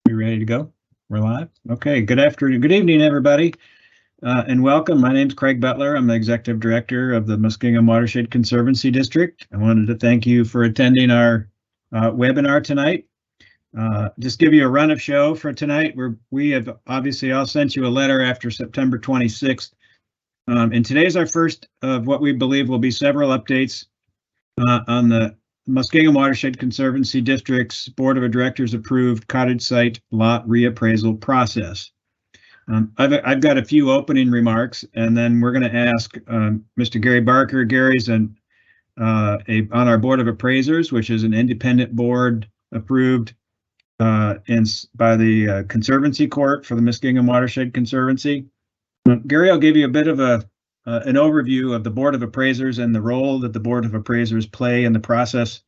We ready to go? We're live? Okay, good afternoon, good evening, everybody, and welcome. My name's Craig Butler. I'm the Executive Director of the Muskingum Watershed Conservancy District. I wanted to thank you for attending our webinar tonight. Just give you a run of show for tonight. We have obviously all sent you a letter after September 26th. And today's our first of what we believe will be several updates on the Muskingum Watershed Conservancy District's Board of Directors approved cottage site lot reappraisal process. I've got a few opening remarks, and then we're going to ask Mr. Gary Barker. Gary's on our Board of Appraisers, which is an independent board approved by the Conservancy Court for the Muskingum Watershed Conservancy. Gary will give you a bit of an overview of the Board of Appraisers and the role that the Board of Appraisers play in the process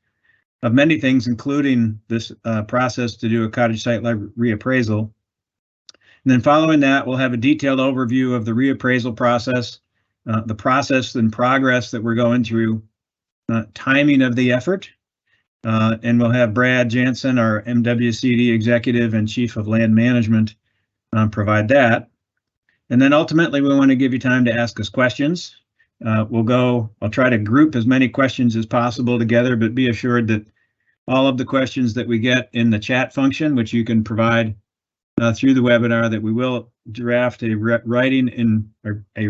of many things, including this process to do a cottage site reappraisal. And then following that, we'll have a detailed overview of the reappraisal process, the process and progress that we're going through, timing of the effort, and we'll have Brad Jansen, our MWCD Executive and Chief of Land Management, provide that. And then ultimately, we want to give you time to ask us questions. I'll try to group as many questions as possible together, but be assured that all of the questions that we get in the chat function, which you can provide through the webinar, that we will draft a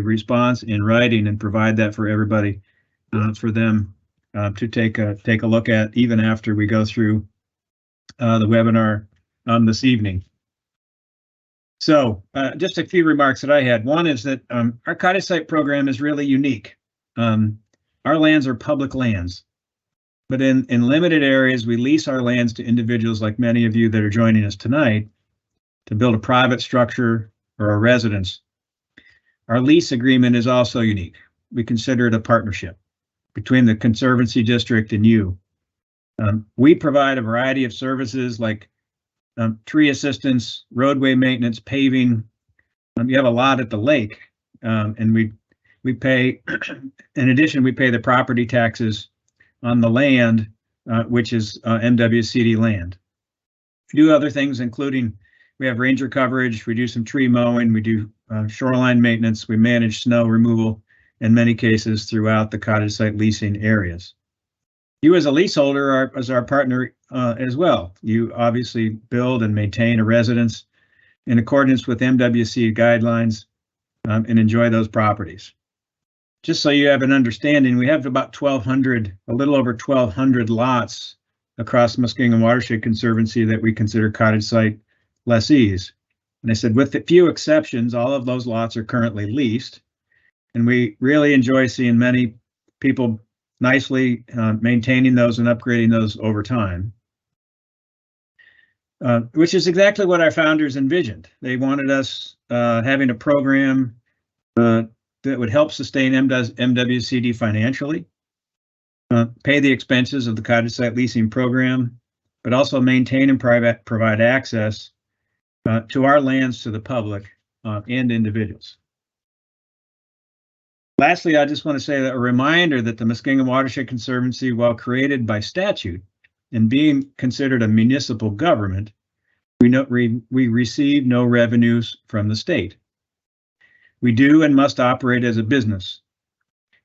response in writing and provide that for everybody, for them to take a look at even after we go through the webinar this evening. So just a few remarks that I had. One is that our cottage site program is really unique. Our lands are public lands, but in limited areas, we lease our lands to individuals like many of you that are joining us tonight to build a private structure or a residence. Our lease agreement is also unique. We consider it a partnership between the Conservancy District and you. We provide a variety of services like tree assistance, roadway maintenance, paving. You have a lot at the lake, and we pay. In addition, we pay the property taxes on the land, which is MWCD land. We do other things, including we have ranger coverage. We do some tree mowing. We do shoreline maintenance. We manage snow removal in many cases throughout the cottage site leasing areas. You as a leaseholder as our partner as well. You obviously build and maintain a residence in accordance with MWC guidelines and enjoy those properties. Just so you have an understanding, we have about 1,200, a little over 1,200 lots across Muskingum Watershed Conservancy that we consider cottage site lessees. And I said, with a few exceptions, all of those lots are currently leased. And we really enjoy seeing many people nicely maintaining those and upgrading those over time, which is exactly what our founders envisioned. They wanted us having a program that would help sustain MWCD financially, pay the expenses of the cottage site leasing program, but also maintain and provide access to our lands to the public and individuals. Lastly, I just want to say that a reminder that the Muskingum Watershed Conservancy, while created by statute and being considered a municipal government, we receive no revenues from the state. We do and must operate as a business.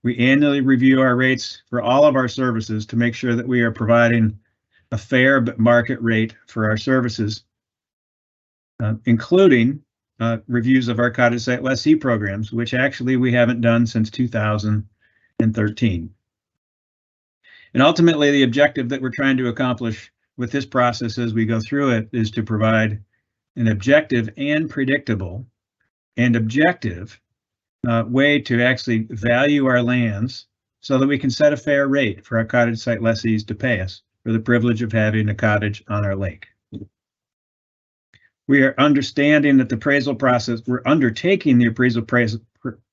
We annually review our rates for all of our services to make sure that we are providing a fair market rate for our services, including reviews of our cottage site lessee programs, which actually we haven't done since 2013. And ultimately, the objective that we're trying to accomplish with this process as we go through it is to provide an objective and predictable and objective way to actually value our lands so that we can set a fair rate for our cottage site lessees to pay us for the privilege of having a cottage on our lake. We are understanding that the appraisal process, we're undertaking the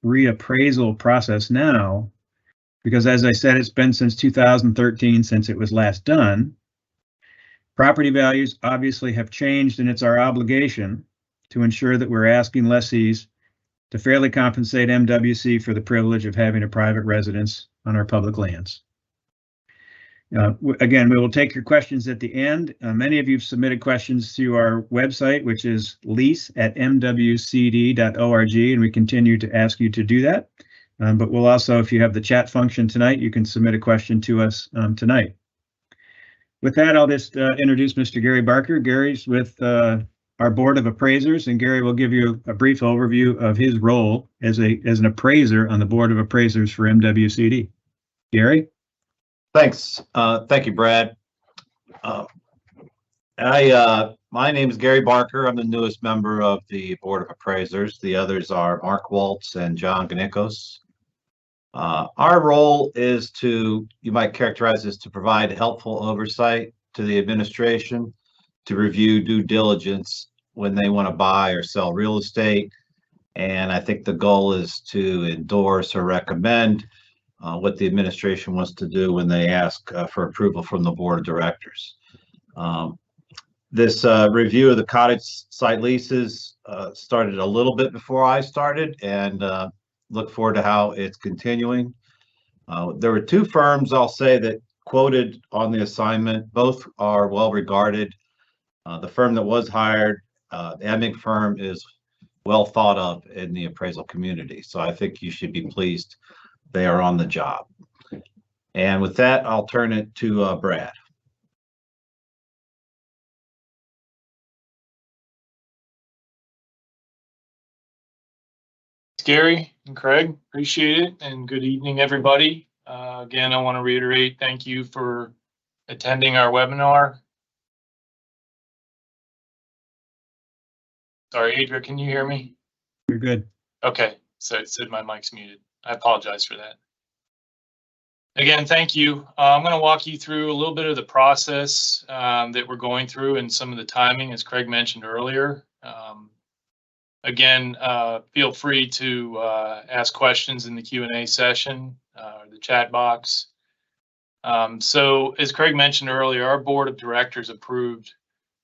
reappraisal process now, because as I said, it's been since 2013 since it was last done. Property values obviously have changed, and it's our obligation to ensure that we're asking lessees to fairly compensate MWC for the privilege of having a private residence on our public lands. Again, we will take your questions at the end. Many of you have submitted questions to our website, which is lease@mwcd.org, and we continue to ask you to do that. But we'll also, if you have the chat function tonight, you can submit a question to us tonight. With that, I'll just introduce Mr. Gary Barker. Gary's with our Board of Appraisers, and Gary will give you a brief overview of his role as an appraiser on the Board of Appraisers for MWCD. Gary? Thanks. Thank you, Brad. My name is Gary Barker. I'm the newest member of the Board of Appraisers. The others are Mark Waltz and John Ganikos. Our role is to, you might characterize this, to provide helpful oversight to the administration, to review due diligence when they want to buy or sell real estate. And I think the goal is to endorse or recommend what the administration wants to do when they ask for approval from the board of directors. This review of the cottage site leases started a little bit before I started, and look forward to how it's continuing. There were two firms, I'll say, that quoted on the assignment. Both are well regarded. The firm that was hired, the Emig firm, is well thought of in the appraisal community. So I think you should be pleased they are on the job. And with that, I'll turn it to Brad. Gary and Craig, appreciate it, and good evening, everybody. Again, I want to reiterate, thank you for attending our webinar. Sorry, Adria, can you hear me? You're good. Okay, so it said my mic's muted. I apologize for that. Again, thank you. I'm going to walk you through a little bit of the process that we're going through and some of the timing, as Craig mentioned earlier. Again, feel free to ask questions in the Q&A session or the chat box. So as Craig mentioned earlier, our board of directors approved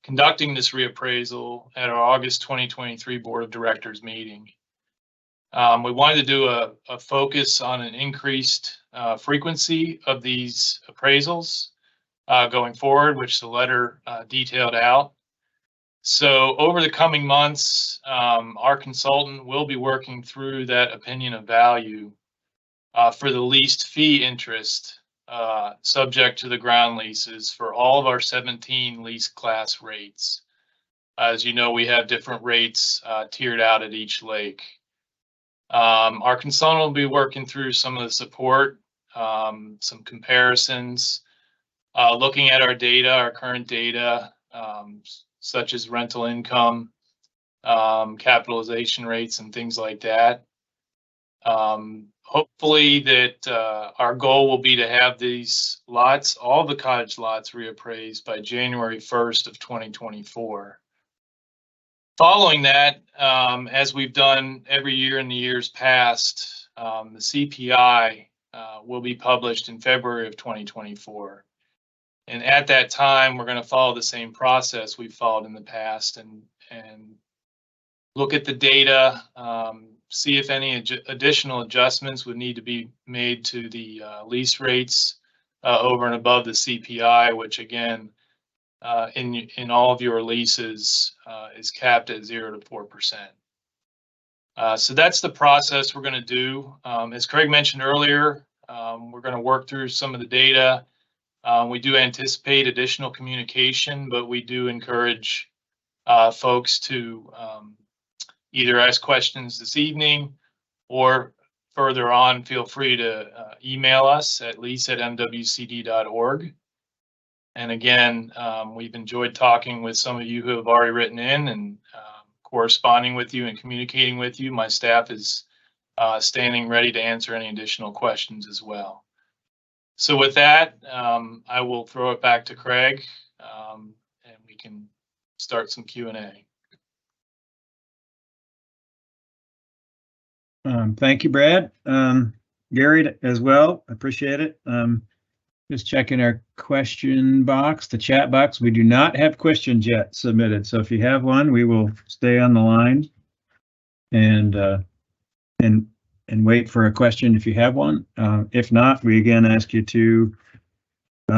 conducting this reappraisal at our August 2023 board of directors meeting. We wanted to do a focus on an increased frequency of these appraisals going forward, which the letter detailed out. So over the coming months, our consultant will be working through that opinion of value for the leased fee interest subject to the ground leases for all of our 17 lease class rates. As you know, we have different rates tiered out at each lake. Our consultant will be working through some of the support, some comparisons, looking at our data, our current data, such as rental income, capitalization rates, and things like that. Hopefully that our goal will be to have these lots, all the cottage lots, reappraised by January 1st of 2024. Following that, as we've done every year in the years past, the CPI will be published in February of 2024. And at that time, we're going to follow the same process we've followed in the past and look at the data, see if any additional adjustments would need to be made to the lease rates over and above the CPI, which again, in all of your leases is capped at 0 to 4%. So that's the process we're going to do. As Craig mentioned earlier, we're going to work through some of the data. We do anticipate additional communication, but we do encourage folks to either ask questions this evening or further on, feel free to email us at lease@mwcd.org. And again, we've enjoyed talking with some of you who have already written in and corresponding with you and communicating with you. My staff is standing ready to answer any additional questions as well. So with that, I will throw it back to Craig and we can start some Q&A. Thank you, Brad. Gary as well. Appreciate it. Just checking our question box, the chat box. We do not have questions yet submitted. So if you have one, we will stay on the line and wait for a question if you have one. If not, we again ask you to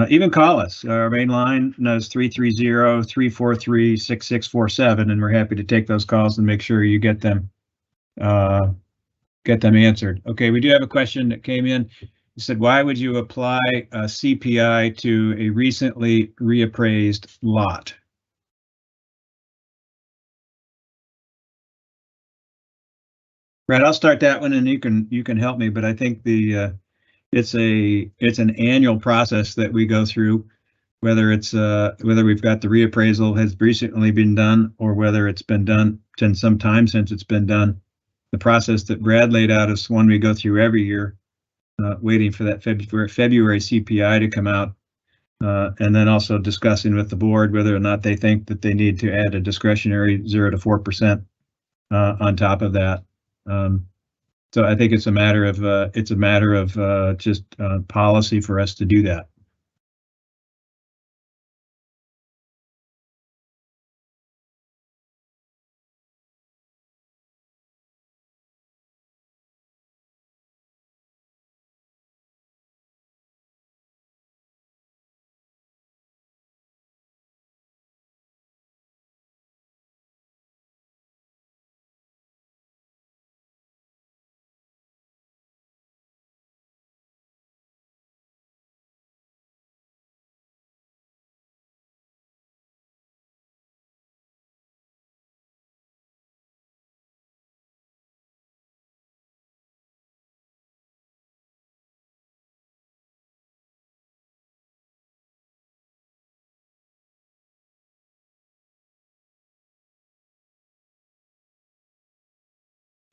Even call us. Our main line is 330-343-6647, and we're happy to take those calls and make sure you get them answered. Okay, we do have a question that came in. He said, why would you apply a CPI to a recently reappraised lot? Brad, I'll start that one and you can help me, but I think it's an annual process that we go through, whether we've got the reappraisal has recently been done or whether it's been done in some time since it's been done. The process that Brad laid out is one we go through every year, waiting for that February CPI to come out, and then also discussing with the board whether or not they think that they need to add a discretionary 0 to 4% on top of that. So I think it's a matter of just policy for us to do that.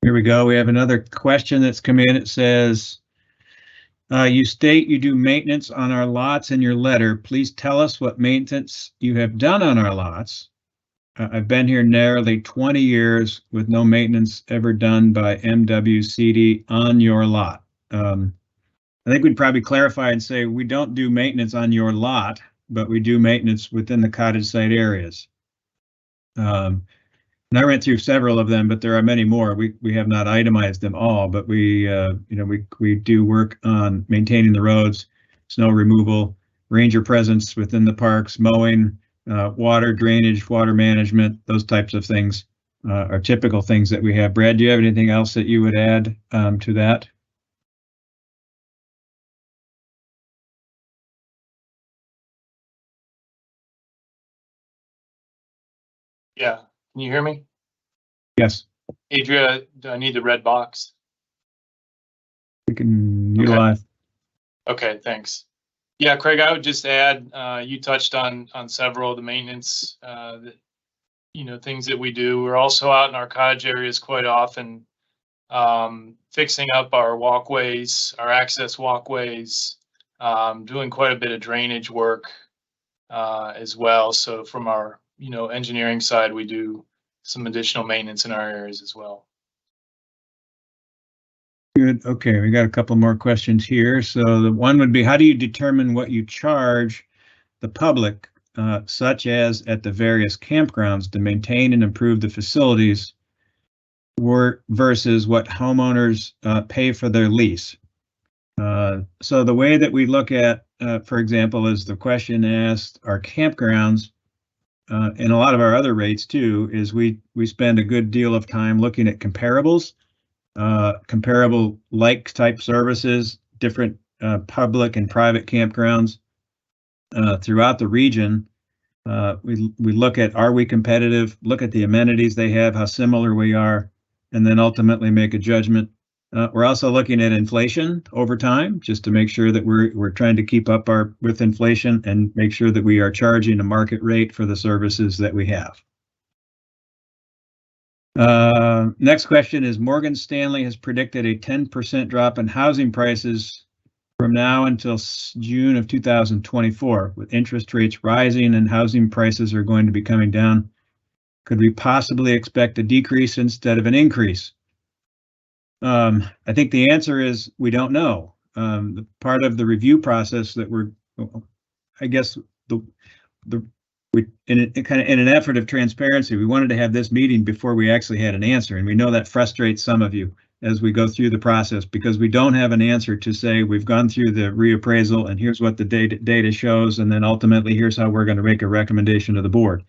Here we go. We have another question that's come in. It says, you state you do maintenance on our lots in your letter. Please tell us what maintenance you have done on our lots. I've been here nearly 20 years with no maintenance ever done by MWCD on your lot. I think we'd probably clarify and say we don't do maintenance on your lot, but we do maintenance within the cottage site areas. And I went through several of them, but there are many more. We have not itemized them all, but we do work on maintaining the roads, snow removal, ranger presence within the parks, mowing, water drainage, water management. Those types of things are typical things that we have. Brad, do you have anything else that you would add to that? Yeah, can you hear me? Yes. Adria, do I need the red box? We can utilize. Okay, thanks. Yeah, Craig, I would just add, you touched on several of the maintenance, things that we do. We're also out in our cottage areas quite often, fixing up our walkways, our access walkways, doing quite a bit of drainage work as well. So from our, engineering side, we do some additional maintenance in our areas as well. Good. Okay, we got a couple more questions here. So the one would be, how do you determine what you charge the public, such as at the various campgrounds, to maintain and improve the facilities versus what homeowners pay for their lease? So the way that we look at, for example, is the question asked, our campgrounds, and a lot of our other rates too, is we spend a good deal of time looking at comparables, comparable like type services, different public and private campgrounds throughout the region. We look at, are we competitive, look at the amenities they have, how similar we are, and then ultimately make a judgment. We're also looking at inflation over time, just to make sure that we're trying to keep up with inflation and make sure that we are charging a market rate for the services that we have. Next question is, Morgan Stanley has predicted a 10% drop in housing prices from now until June of 2024, with interest rates rising and housing prices are going to be coming down. Could we possibly expect a decrease instead of an increase? I think the answer is we don't know. The part of the review process that I guess in an effort of transparency, we wanted to have this meeting before we actually had an answer, and we know that frustrates some of you. as we go through the process, because we don't have an answer to say we've gone through the reappraisal and here's what the data shows, and then ultimately here's how we're going to make a recommendation to the board.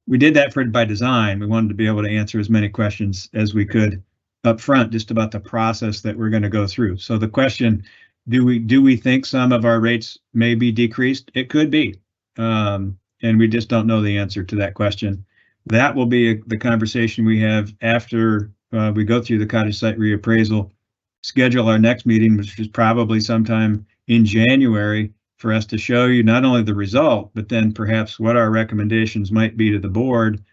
We did that by design. We wanted to be able to answer as many questions as we could up front, just about the process that we're going to go through. So the question, do we think some of our rates may be decreased? It could be, and we just don't know the answer to that question. That will be the conversation we have after we go through the cottage site reappraisal, schedule our next meeting, which is probably sometime in January, for us to show you not only the result, but then perhaps what our recommendations might be to the board,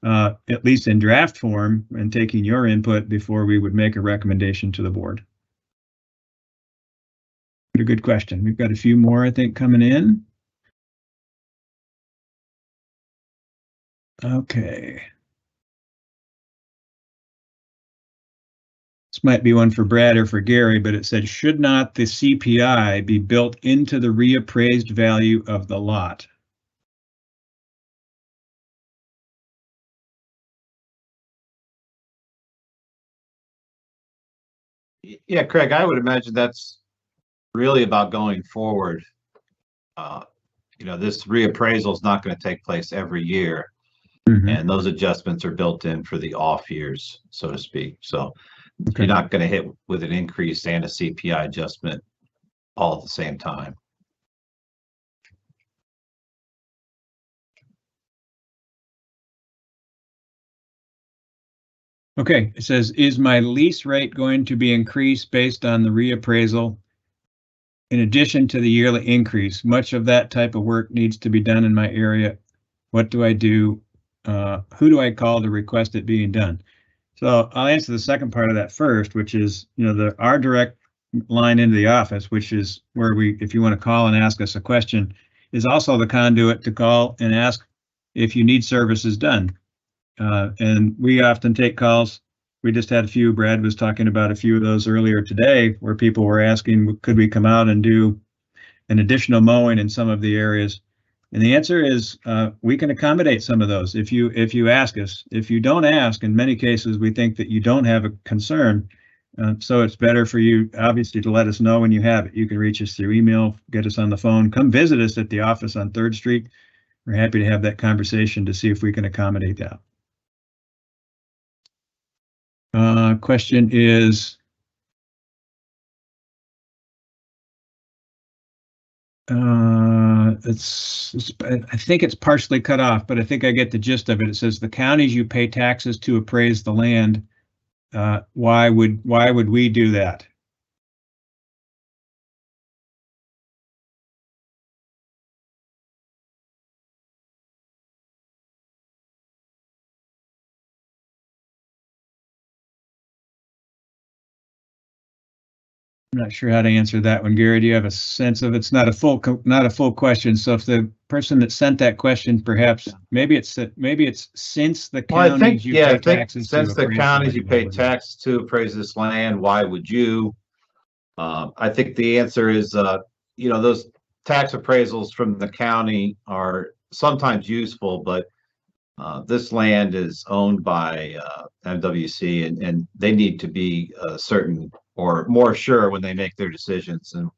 at least in draft form, and taking your input before we would make a recommendation to the board. What a good question. We've got a few more, I think, coming in. Okay. This might be one for Brad or for Gary, but it said, should not the CPI be built into the reappraised value of the lot? Yeah, Craig, I would imagine that's really about going forward. This reappraisal is not going to take place every year. And those adjustments are built in for the off years, so to speak. So you're not going to hit with an increase and a CPI adjustment all at the same time. Okay, it says, is my lease rate going to be increased based on the reappraisal in addition to the yearly increase? Much of that type of work needs to be done in my area. What do I do? Who do I call to request it being done? So I'll answer the second part of that first, which is, our direct line into the office, which is where if you want to call and ask us a question, is also the conduit to call and ask if you need services done. And we often take calls. We just had a few. Brad was talking about a few of those earlier today, where people were asking, could we come out and do an additional mowing in some of the areas? And the answer is, we can accommodate some of those if you ask us. If you don't ask, in many cases, we think that you don't have a concern. So it's better for you, obviously, to let us know when you have it. You can reach us through email, get us on the phone, come visit us at the office on 3rd Street. We're happy to have that conversation to see if we can accommodate that. Question is, I think it's partially cut off, but I think I get the gist of it. It says the counties you pay taxes to appraise the land. Why would we do that? I'm not sure how to answer that one. Gary, do you have a sense of it's not a full question? So if the person that sent that question, perhaps maybe it's since the counties you pay taxes since the counties you pay taxes to appraise this land, why would you? I think the answer is, those tax appraisals from the county are sometimes useful, but this land is owned by MWC, and they need to be certain or more sure when they make their decisions. And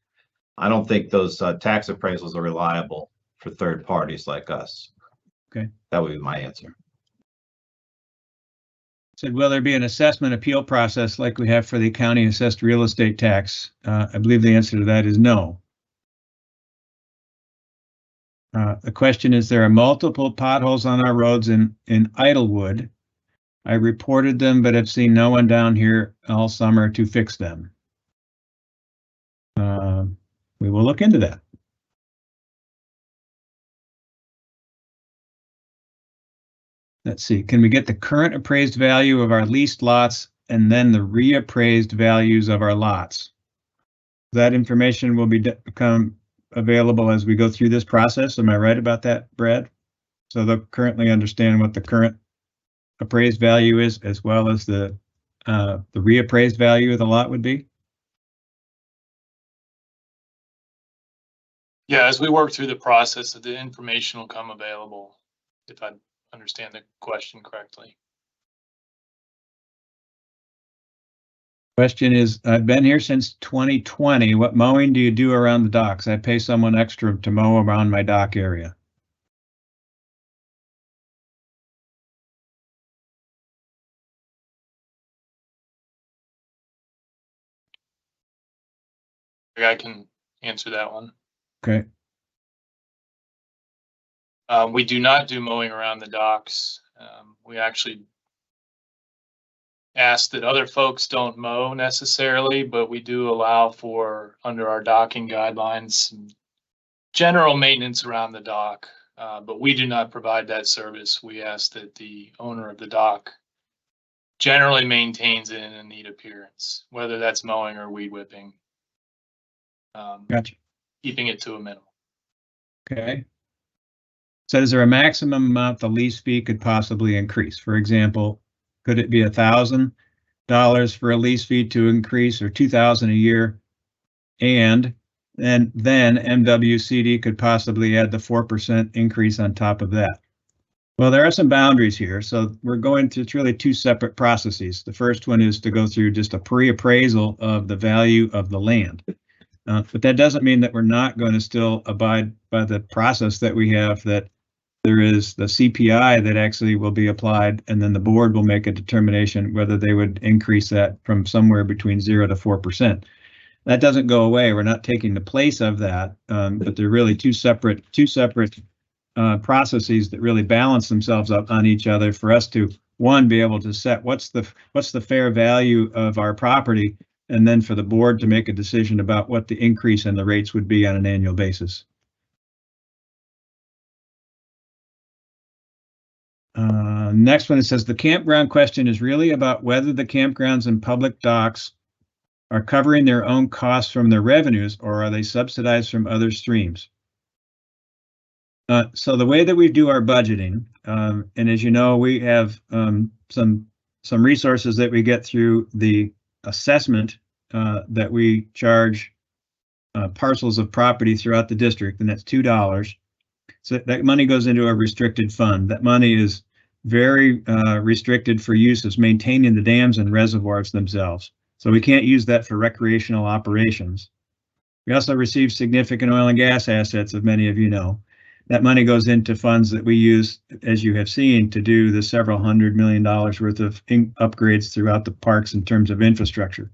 I don't think those tax appraisals are reliable for third parties like us. Okay. That would be my answer. Said, will there be an assessment appeal process like we have for the county assessed real estate tax? I believe the answer to that is no. The question is, there are multiple potholes on our roads in Idlewood. I reported them, but have seen no one down here all summer to fix them. We will look into that. Let's see, can we get the current appraised value of our leased lots and then the reappraised values of our lots? That information will become available as we go through this process. Am I right about that, Brad? So they'll currently understand what the current appraised value is, as well as the reappraised value of the lot would be? Yeah, as we work through the process, the information will come available, if I understand the question correctly. Question is, I've been here since 2020. What mowing do you do around the docks? I pay someone extra to mow around my dock area. I can answer that one. Okay. We do not do mowing around the docks. We actually ask that other folks don't mow necessarily, but we do allow for, under our docking guidelines, some general maintenance around the dock. But we do not provide that service. We ask that the owner of the dock generally maintains it in a neat appearance, whether that's mowing or weed whipping. Gotcha. Keeping it to a minimum. Okay. So is there a maximum amount the lease fee could possibly increase? For example, could it be $1,000 for a lease fee to increase, or $2,000 a year? And then MWCD could possibly add the 4% increase on top of that. Well, there are some boundaries here. So we're going to, it's really two separate processes. The first one is to go through just a pre-appraisal of the value of the land. But that doesn't mean that we're not going to still abide by the process that we have, that there is the CPI that actually will be applied, and then the board will make a determination whether they would increase that from somewhere between 0 to 4%. That doesn't go away. We're not taking the place of that, but they're really two separate processes that really balance themselves up on each other for us to, one, be able to set what's the fair value of our property, and then for the board to make a decision about what the increase in the rates would be on an annual basis. Next one, it says the campground question is really about whether the campgrounds and public docks are covering their own costs from their revenues, or are they subsidized from other streams? So the way that we do our budgeting, and as you know, we have some resources that we get through the assessment that we charge parcels of property throughout the district, and that's $2. So that money goes into a restricted fund. That money is very restricted for use as maintaining the dams and reservoirs themselves. So we can't use that for recreational operations. We also receive significant oil and gas assets, as many of you know. That money goes into funds that we use, as you have seen, to do the several $100 million worth of upgrades throughout the parks in terms of infrastructure.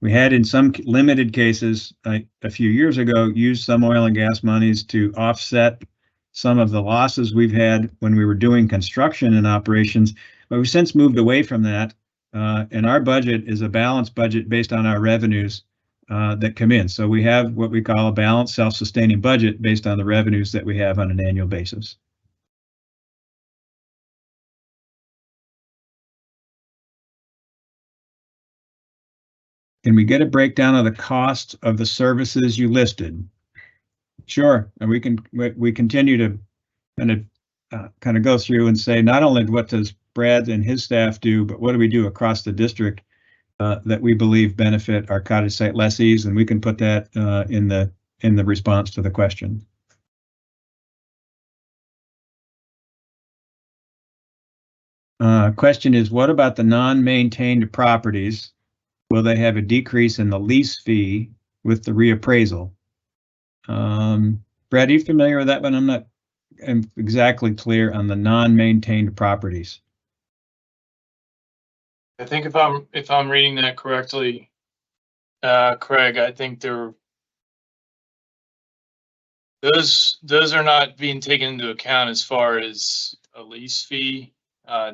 We had, in some limited cases, a few years ago, used some oil and gas monies to offset some of the losses we've had when we were doing construction and operations, but we've since moved away from that. And our budget is a balanced budget based on our revenues that come in. So we have what we call a balanced self-sustaining budget based on the revenues that we have on an annual basis. Can we get a breakdown of the cost of the services you listed? Sure, and we continue to kind of go through and say, not only what does Brad and his staff do, but what do we do across the district that we believe benefit our cottage site lessees, and we can put that in the response to the question. Question is, what about the non-maintained properties? Will they have a decrease in the lease fee with the reappraisal? Brad, are you familiar with that one? I'm not exactly clear on the non-maintained properties. I think if I'm reading that correctly, Craig, I think those are not being taken into account as far as a lease fee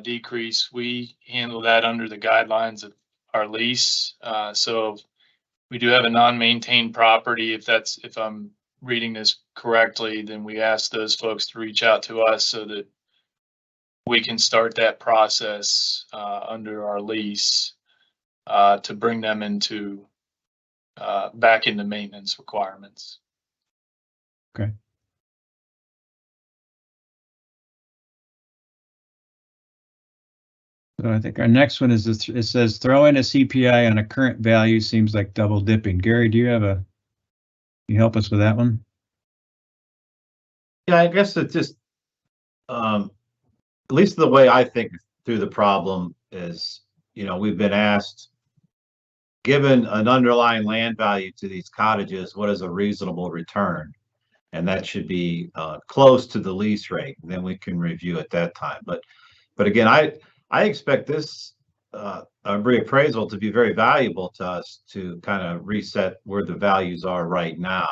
decrease. We handle that under the guidelines of our lease. So we do have a non-maintained property. If I'm reading this correctly, then we ask those folks to reach out to us so that we can start that process under our lease to bring them into back into maintenance requirements. Okay. So I think our next one is it says throw in a CPI on a current value seems like double dipping. Gary, do you have can you help us with that one? Yeah, I guess it's just, at least the way I think through the problem is, we've been asked given an underlying land value to these cottages, what is a reasonable return? And that should be close to the lease rate. And then we can review at that time. But again, I expect this reappraisal to be very valuable to us to kind of reset where the values are right now.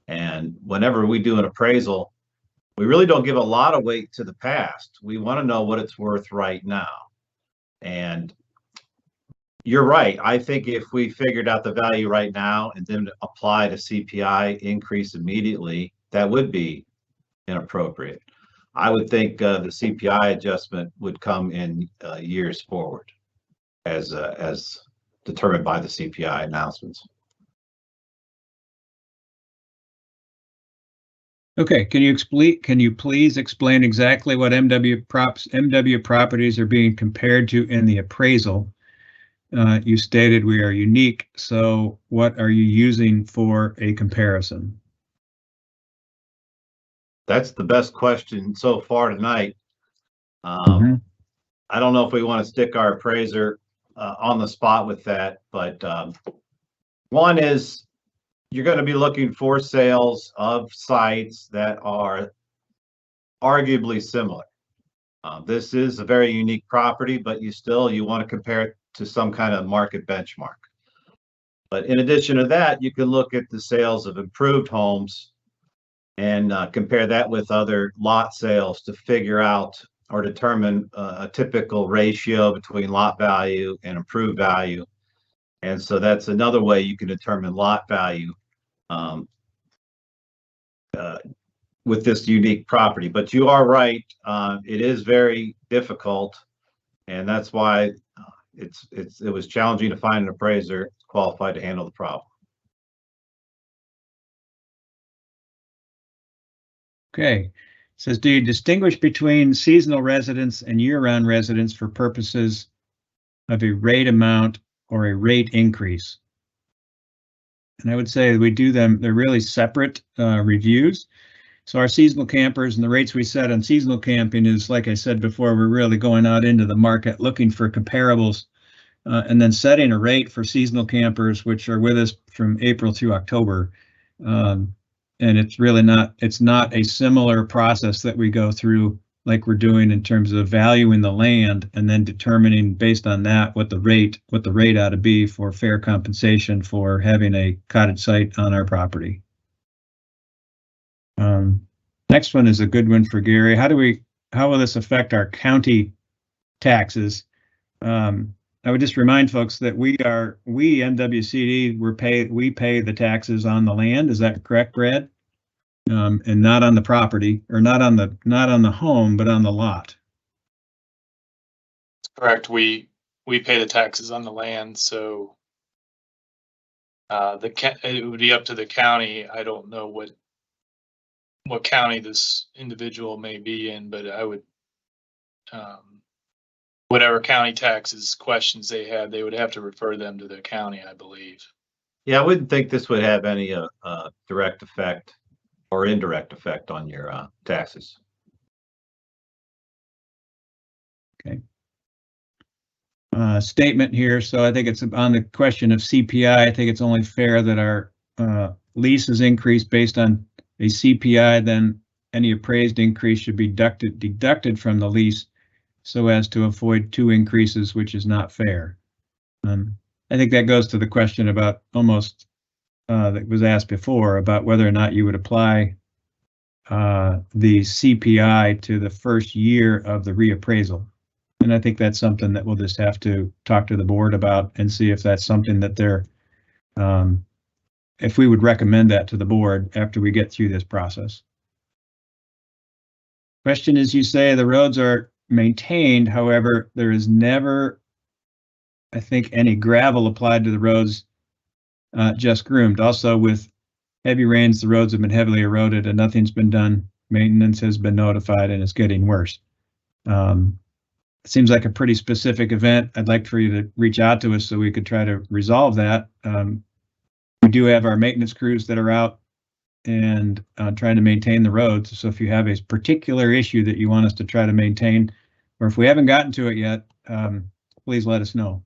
And whenever we do an appraisal, we really don't give a lot of weight to the past. We want to know what it's worth right now. And you're right. I think if we figured out the value right now and then applied a CPI increase immediately, that would be inappropriate. I would think the CPI adjustment would come in years forward as determined by the CPI announcements. Okay, can you please explain exactly what MW properties are being compared to in the appraisal? You stated we are unique, so what are you using for a comparison? That's the best question so far tonight. I don't know if we want to stick our appraiser on the spot with that, but one is you're going to be looking for sales of sites that are arguably similar. This is a very unique property, but you want to compare it to some kind of market benchmark. But in addition to that, you can look at the sales of improved homes and compare that with other lot sales to figure out or determine a typical ratio between lot value and improved value. And so that's another way you can determine lot value with this unique property. But you are right, it is very difficult, and that's why it was challenging to find an appraiser qualified to handle the problem. Okay, it says, do you distinguish between seasonal residents and year-round residents for purposes of a rate amount or a rate increase? And I would say we do them, they're really separate reviews. So our seasonal campers and the rates we set on seasonal camping is, like I said before, we're really going out into the market looking for comparables and then setting a rate for seasonal campers, which are with us from April through October. And it's really not a similar process that we go through like we're doing in terms of valuing the land and then determining based on that what the rate ought to be for fair compensation for having a cottage site on our property. Next one is a good one for Gary. How will this affect our county taxes? I would just remind folks that we MWCD we pay the taxes on the land. Is that correct, Brad? And not on the property, or not on the home, but on the lot. Correct. We pay the taxes on the land, so it would be up to the county. I don't know what county this individual may be in, but I would whatever county taxes questions they had, they would have to refer them to the county, I believe. Yeah, I wouldn't think this would have any direct effect or indirect effect on your taxes. Okay. Statement here. So I think it's on the question of CPI. I think it's only fair that our lease is increased based on a CPI, then any appraised increase should be deducted from the lease so as to avoid two increases, which is not fair. I think that goes to the question about almost that was asked before about whether or not you would apply the CPI to the first year of the reappraisal. And I think that's something that we'll just have to talk to the board about and see if that's something that they're, if we would recommend that to the board after we get through this process. Question is, you say the roads are maintained, however, there is never, I think, any gravel applied to the roads just groomed. Also, with heavy rains, the roads have been heavily eroded and nothing's been done. Maintenance has been notified and it's getting worse. It seems like a pretty specific event. I'd like for you to reach out to us so we could try to resolve that. We do have our maintenance crews that are out and trying to maintain the roads. So if you have a particular issue that you want us to try to maintain, or if we haven't gotten to it yet, please let us know.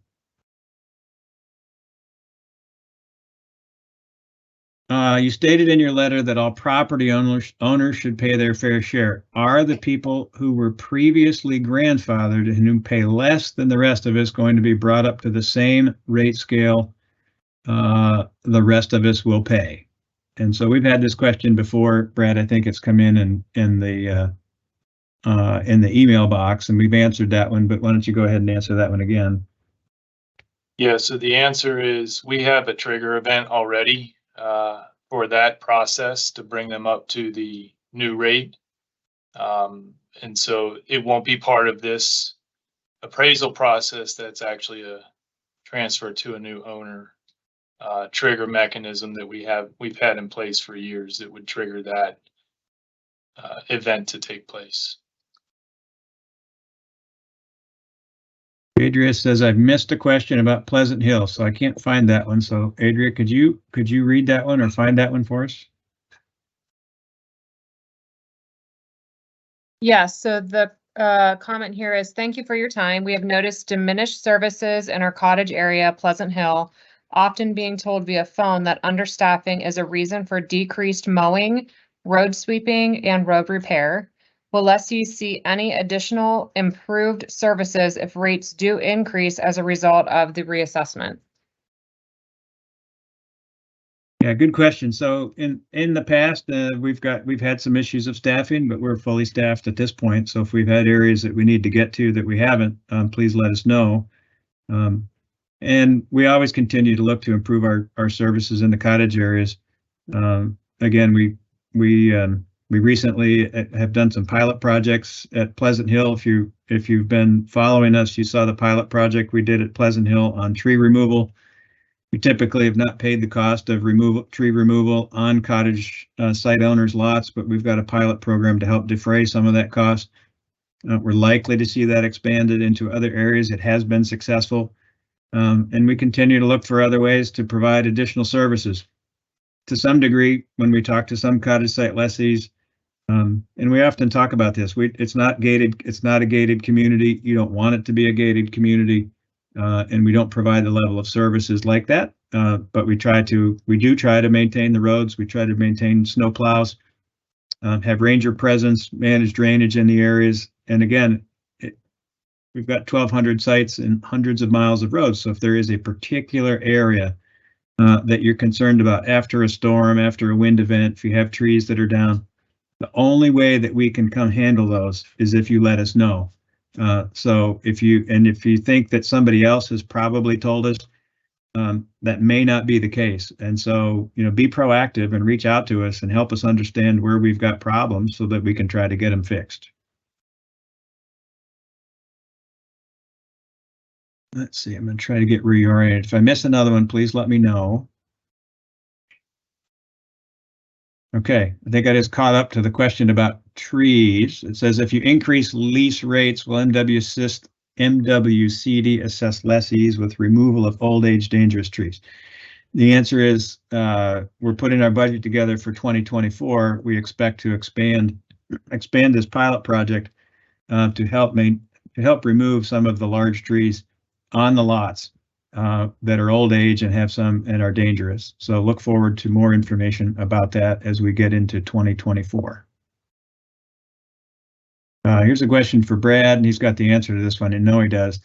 You stated in your letter that all property owners should pay their fair share. Are the people who were previously grandfathered and who pay less than the rest of us going to be brought up to the same rate scale the rest of us will pay? And so we've had this question before, Brad. I think it's come in the email box, and we've answered that one. But why don't you go ahead and answer that one again? Yeah, so the answer is we have a trigger event already for that process to bring them up to the new rate. And so it won't be part of this appraisal process. That's actually a transfer to a new owner trigger mechanism that we've had in place for years that would trigger that event to take place. Adria says, I've missed a question about Pleasant Hill, so I can't find that one. So Adria, could you read that one or find that one for us? Yes, so the comment here is, thank you for your time. We have noticed diminished services in our cottage area, Pleasant Hill, often being told via phone that understaffing is a reason for decreased mowing, road sweeping, and road repair. Will lessees see any additional improved services if rates do increase as a result of the reassessment? Yeah, good question. So in the past, we've had some issues of staffing, but we're fully staffed at this point. So if we've had areas that we need to get to that we haven't, please let us know. And we always continue to look to improve our services in the cottage areas. Again, we recently have done some pilot projects at Pleasant Hill. If you've been following us, you saw the pilot project we did at Pleasant Hill on tree removal. We typically have not paid the cost of tree removal on cottage site owners' lots, but we've got a pilot program to help defray some of that cost. We're likely to see that expanded into other areas. It has been successful. And we continue to look for other ways to provide additional services. To some degree, when we talk to some cottage site lessees, and we often talk about this, it's not gated. It's not a gated community. You don't want it to be a gated community, and we don't provide the level of services like that. But we do try to maintain the roads. We try to maintain snow plows, have ranger presence, manage drainage in the areas, and again, we've got 1,200 sites and hundreds of miles of roads. So if there is a particular area that you're concerned about after a storm, after a wind event, if you have trees that are down, the only way that we can come handle those is if you let us know. So if you think that somebody else has probably told us, that may not be the case. And so, be proactive and reach out to us and help us understand where we've got problems so that we can try to get them fixed. Let's see, I'm going to try to get reoriented. If I miss another one, please let me know. Okay, I think I just caught up to the question about trees. It says, if you increase lease rates, will MWCD assess lessees with removal of old age dangerous trees? The answer is, we're putting our budget together for 2024. We expect to expand this pilot project to help remove some of the large trees on the lots that are old age and have some and are dangerous. So look forward to more information about that as we get into 2024. Here's a question for Brad, and he's got the answer to this one, and no, he does.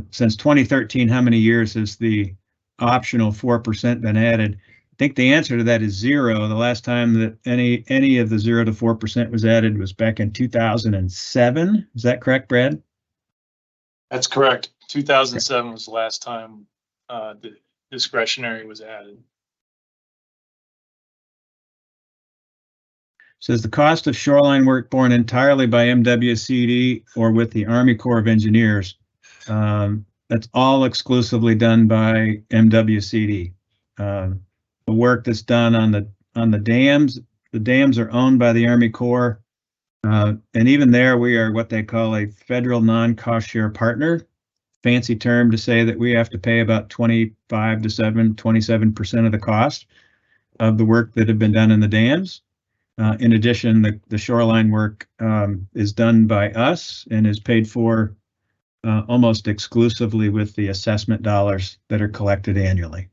Since 2013, how many years has the optional 4% been added? I think the answer to that is 0. The last time that any of the 0 to 4% was added was back in 2007. Is that correct, Brad? That's correct. 2007 was the last time the discretionary was added. Says the cost of shoreline work borne entirely by MWCD or with the Army Corps of Engineers. That's all exclusively done by MWCD. The work that's done on the dams are owned by the Army Corps. And even there, we are what they call a federal non-cost share partner. Fancy term to say that we have to pay about 27% of the cost of the work that have been done in the dams. In addition, the shoreline work is done by us and is paid for almost exclusively with the assessment dollars that are collected annually.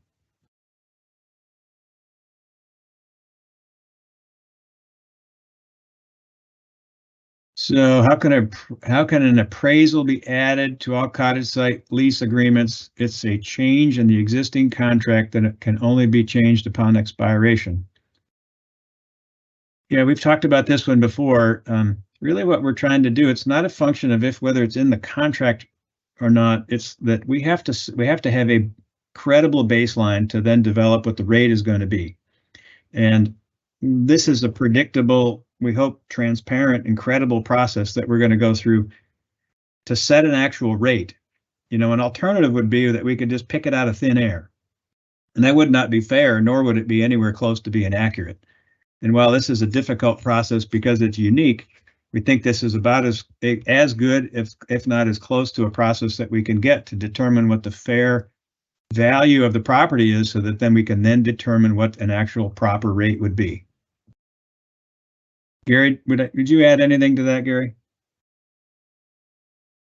So how can an appraisal be added to all cottage site lease agreements? It's a change in the existing contract that it can only be changed upon expiration. Yeah, we've talked about this one before. Really what we're trying to do, it's not a function of whether it's in the contract or not. It's that we have to have a credible baseline to then develop what the rate is going to be. And this is a predictable, we hope, transparent, incredible process that we're going to go through to set an actual rate. You know, an alternative would be that we could just pick it out of thin air. And that would not be fair, nor would it be anywhere close to being accurate. And while this is a difficult process because it's unique, we think this is about as good, if not as close to a process that we can get to determine what the fair value of the property is, so that then we can then determine what an actual proper rate would be. Gary, would you add anything to that, Gary?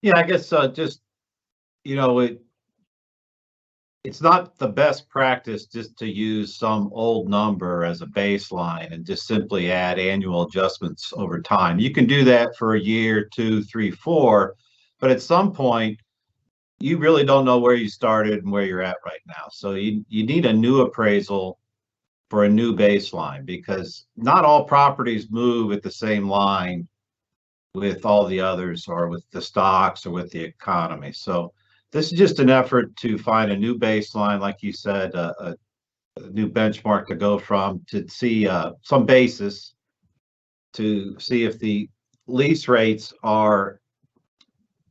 Yeah, I guess just, you know, it's not the best practice just to use some old number as a baseline and just simply add annual adjustments over time. You can do that for a year, 2, 3, 4, but at some point, you really don't know where you started and where you're at right now. So you need a new appraisal for a new baseline, because not all properties move at the same line with all the others, or with the stocks, or with the economy. So this is just an effort to find a new baseline, like you said, a new benchmark to go from, to see some basis to see if the lease rates are,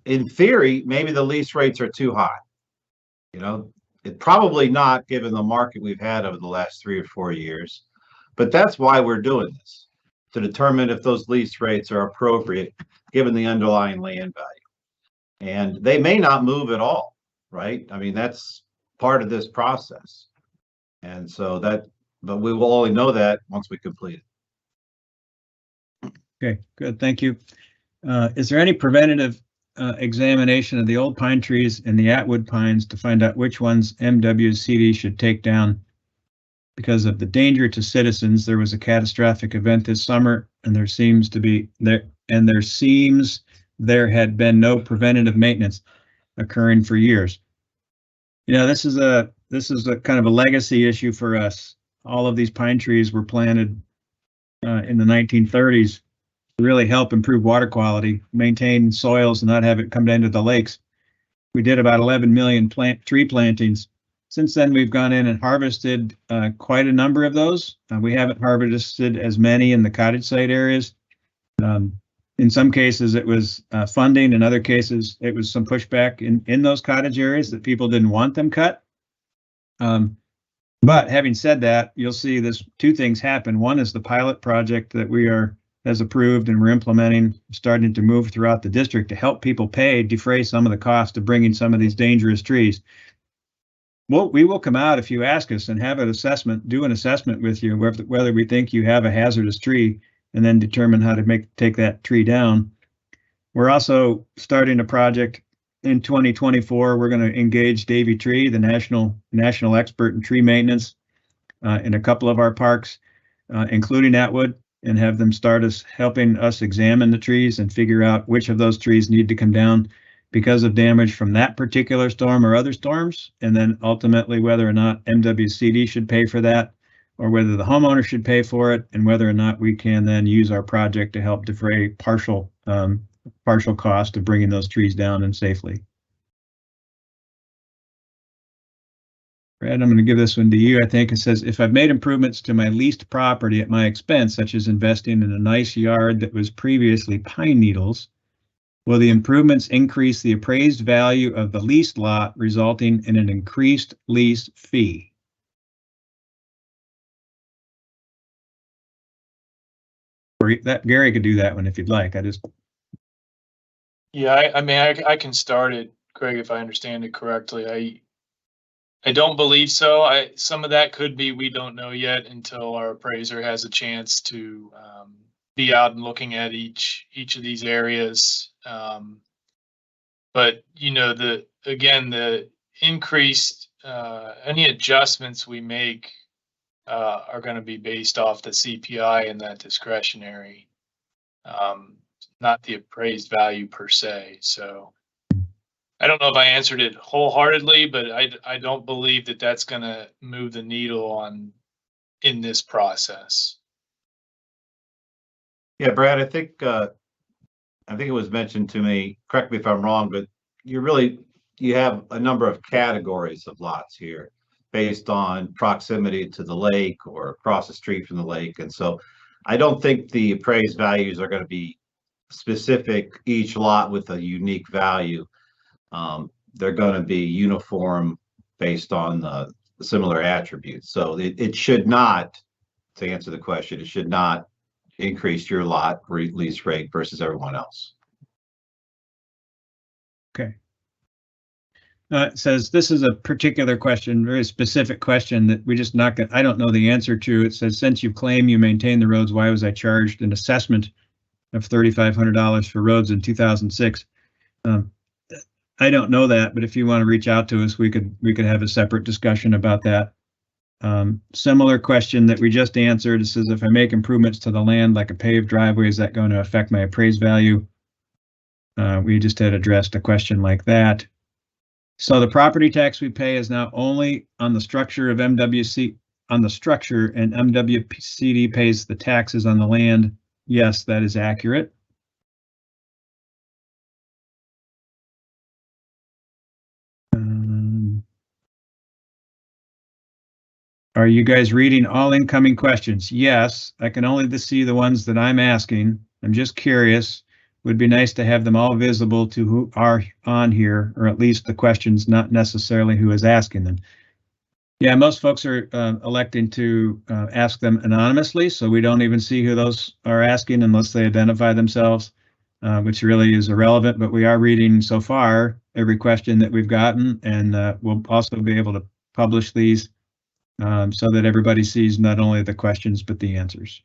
in theory, maybe the lease rates are too high. You know, it probably not, given the market we've had over the last 3 or 4 years. But that's why we're doing this, to determine if those lease rates are appropriate given the underlying land value. And they may not move at all, right? I mean, that's part of this process. And so but we will only know that once we complete it. Okay, good, thank you. Is there any preventative examination of the old pine trees and the Atwood pines to find out which ones MWCD should take down because of the danger to citizens? There was a catastrophic event this summer, and there seems there had been no preventative maintenance occurring for years. You know, this is a kind of a legacy issue for us. All of these pine trees were planted in the 1930s to really help improve water quality, maintain soils, and not have it come down to the lakes. We did about 11 million tree plantings. Since then, we've gone in and harvested quite a number of those. We haven't harvested as many in the cottage site areas. In some cases, it was funding. In other cases, it was some pushback in those cottage areas that people didn't want them cut. But having said that, you'll see this 2 things happen. One is the pilot project that has approved and we're implementing, starting to move throughout the district to help people defray some of the cost of bringing some of these dangerous trees. Well, we will come out if you ask us and have an assessment, do an assessment with you, whether we think you have a hazardous tree, and then determine how to take that tree down. We're also starting a project in 2024. We're going to engage Davey Tree, the national expert in tree maintenance, in a couple of our parks, including Atwood, and have them start helping us examine the trees and figure out which of those trees need to come down because of damage from that particular storm or other storms, and then ultimately whether or not MWCD should pay for that, or whether the homeowner should pay for it, and whether or not we can then use our project to help defray partial cost of bringing those trees down and safely. Brad, I'm going to give this one to you. I think it says, if I've made improvements to my leased property at my expense, such as investing in a nice yard that was previously pine needles, will the improvements increase the appraised value of the leased lot, resulting in an increased lease fee? Or that Gary could do that one if you'd like. Yeah, I mean, I can start it, Craig, if I understand it correctly. I don't believe so. Some of that could be, we don't know yet until our appraiser has a chance to be out and looking at each of these areas. But you know, the increased any adjustments we make are going to be based off the CPI and that discretionary. not the appraised value per se. So I don't know if I answered it wholeheartedly, but I don't believe that that's going to move the needle in this process. Yeah, Brad, I think it was mentioned to me, correct me if I'm wrong, but you have a number of categories of lots here based on proximity to the lake or across the street from the lake. And so I don't think the appraised values are going to be specific, each lot with a unique value. They're going to be uniform based on the similar attributes. So it should not, to answer the question, it should not increase your lot lease rate versus everyone else. Okay. It says this is a particular question, very specific question that we just not I don't know the answer to. It says, since you claim you maintain the roads, why was I charged an assessment of $3,500 for roads in 2006? I don't know that, but if you want to reach out to us, we could have a separate discussion about that. Similar question that we just answered. It says, if I make improvements to the land like a paved driveway, is that going to affect my appraised value? We just had addressed a question like that. So the property tax we pay is now only on the structure of MWC, on the structure, and MWCD pays the taxes on the land. Yes, that is accurate. Are you guys reading all incoming questions? Yes, I can only see the ones that I'm asking. I'm just curious. Would be nice to have them all visible to who are on here, or at least the questions, not necessarily who is asking them. Yeah, most folks are electing to ask them anonymously, so we don't even see who those are asking unless they identify themselves, which really is irrelevant, but we are reading so far every question that we've gotten, and we'll also be able to publish these so that everybody sees not only the questions, but the answers.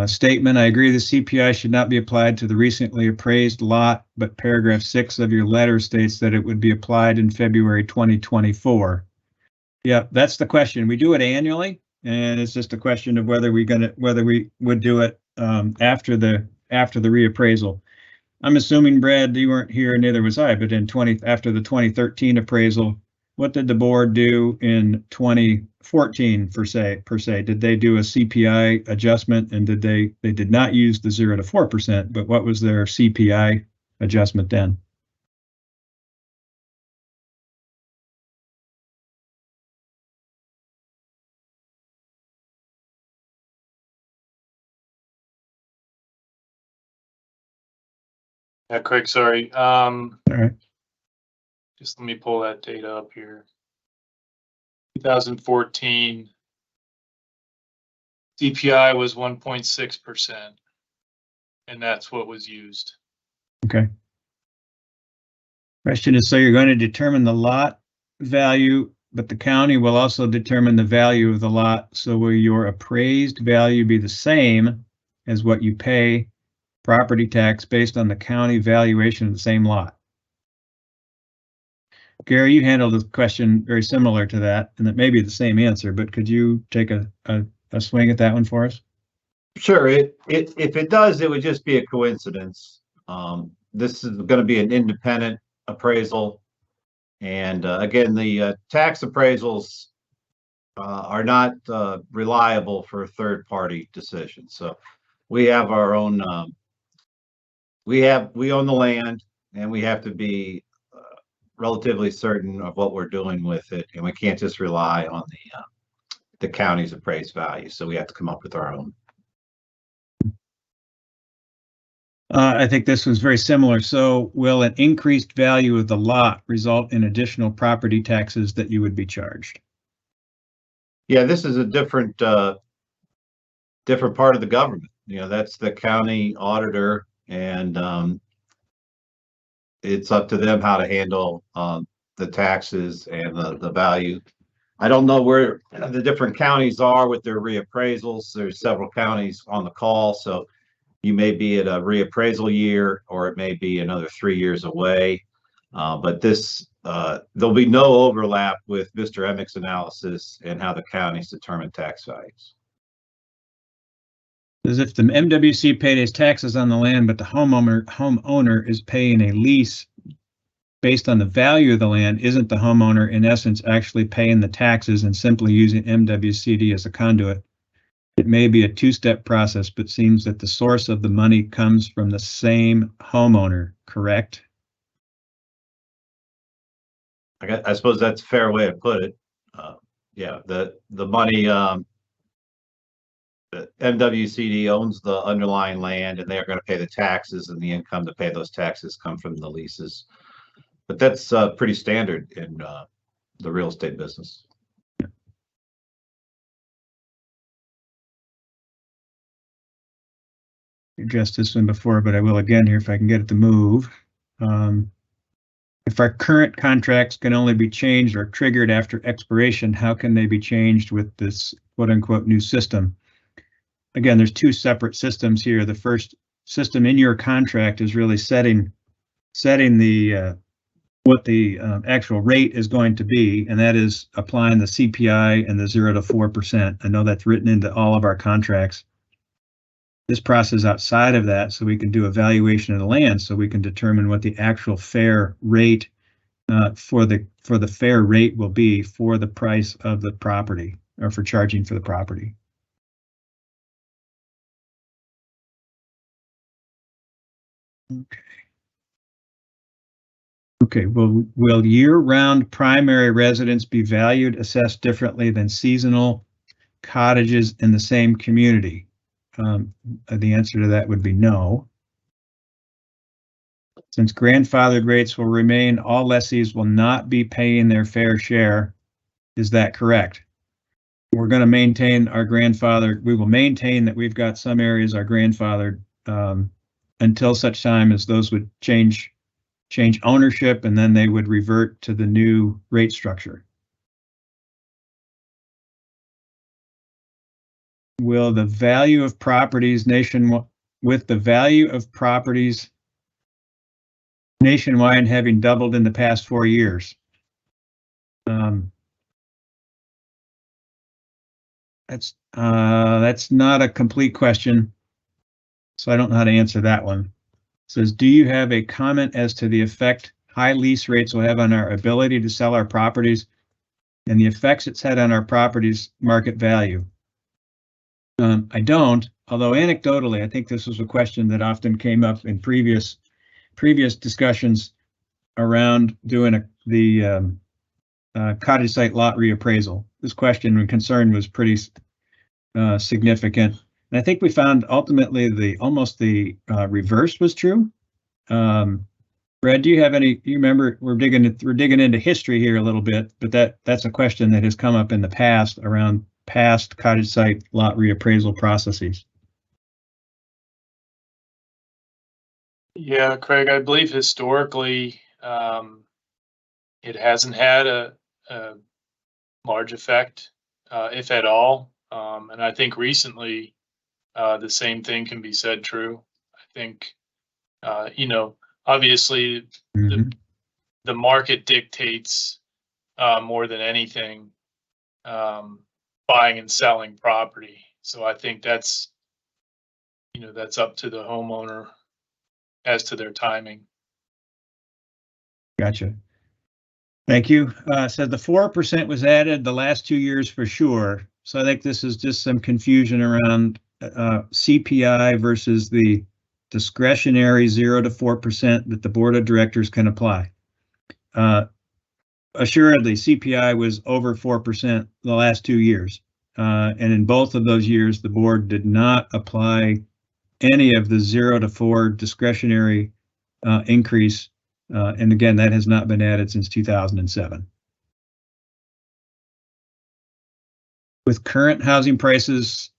Statement, I agree the CPI should not be applied to the recently appraised lot, but paragraph 6 of your letter states that it would be applied in February 2024. Yeah, that's the question. We do it annually, and it's just a question of whether we would do it after the reappraisal. I'm assuming, Brad, you weren't here, neither was I, but after the 2013 appraisal, what did the board do in 2014 per se? Did they do a CPI adjustment, and they did not use the 0 to 4%, but what was their CPI adjustment then? Yeah, Craig, sorry. All right. Just let me pull that data up here. 2014 CPI was 1.6%, and that's what was used. Okay. Question is, so you're going to determine the lot value, but the county will also determine the value of the lot. So will your appraised value be the same as what you pay property tax based on the county valuation of the same lot? Gary, you handled the question very similar to that, and it may be the same answer, but could you take a swing at that one for us? Sure. If it does, it would just be a coincidence. This is going to be an independent appraisal, and again, the tax appraisals are not reliable for third-party decisions. So we have our own. We own the land, and we have to be relatively certain of what we're doing with it, and we can't just rely on the county's appraised value. So we have to come up with our own. I think this was very similar. So will an increased value of the lot result in additional property taxes that you would be charged? Yeah, this is a different part of the government. You know, that's the county auditor, and it's up to them how to handle the taxes and the value. I don't know where the different counties are with their reappraisals. There's several counties on the call, so you may be at a reappraisal year, or it may be another 3 years away. But there'll be no overlap with Mr. Emick's analysis and how the counties determine tax values. As if the MWC paid his taxes on the land, but the homeowner is paying a lease based on the value of the land, isn't the homeowner in essence actually paying the taxes and simply using MWCD as a conduit? It may be a two-step process, but seems that the source of the money comes from the same homeowner, correct? I suppose that's a fair way to put it. Yeah, the money, the MWCD owns the underlying land and they're going to pay the taxes, and the income to pay those taxes come from the leases. But that's pretty standard in the real estate business. Addressed this one before, but I will again here if I can get it to move. If our current contracts can only be changed or triggered after expiration, how can they be changed with this quote unquote new system? Again, there's two separate systems here. The first system in your contract is really setting the what the actual rate is going to be, and that is applying the CPI and the 0 to 4%. I know that's written into all of our contracts. This process outside of that, so we can do evaluation of the land, so we can determine what the actual fair rate for the fair rate will be for the price of the property, or for charging for the property. Okay, well, will year-round primary residents be valued, assessed differently than seasonal cottages in the same community? The answer to that would be no. Since grandfathered rates will remain, all lessees will not be paying their fair share. Is that correct? We're going to maintain our grandfather. We will maintain that we've got some areas are grandfathered until such time as those would change ownership, and then they would revert to the new rate structure. Will the value of properties nationwide having doubled in the past 4 years? That's not a complete question, so I don't know how to answer that one. It says, do you have a comment as to the effect high lease rates will have on our ability to sell our properties and the effects it's had on our properties' market value? I don't, although anecdotally, I think this was a question that often came up in previous discussions around doing the cottage site lot reappraisal. This question and concern was pretty significant, and I think we found ultimately almost the reverse was true. Brad, do you have any? You remember we're digging into history here a little bit, but that's a question that has come up in the past around past cottage site lot reappraisal processes. Yeah, Craig, I believe historically it hasn't had a large effect, if at all. And I think recently the same thing can be said true. I think, obviously the market dictates more than anything buying and selling property. So I think that's up to the homeowner as to their timing. Gotcha. Thank you. Said the 4% was added the last 2 years for sure. So I think this is just some confusion around CPI versus the discretionary 0 to 4% that the board of directors can apply. Assuredly, CPI was over 4% the last 2 years. And in both of those years, the board did not apply any of the 0 to 4 discretionary increase. And again, that has not been added since 2007. With current housing prices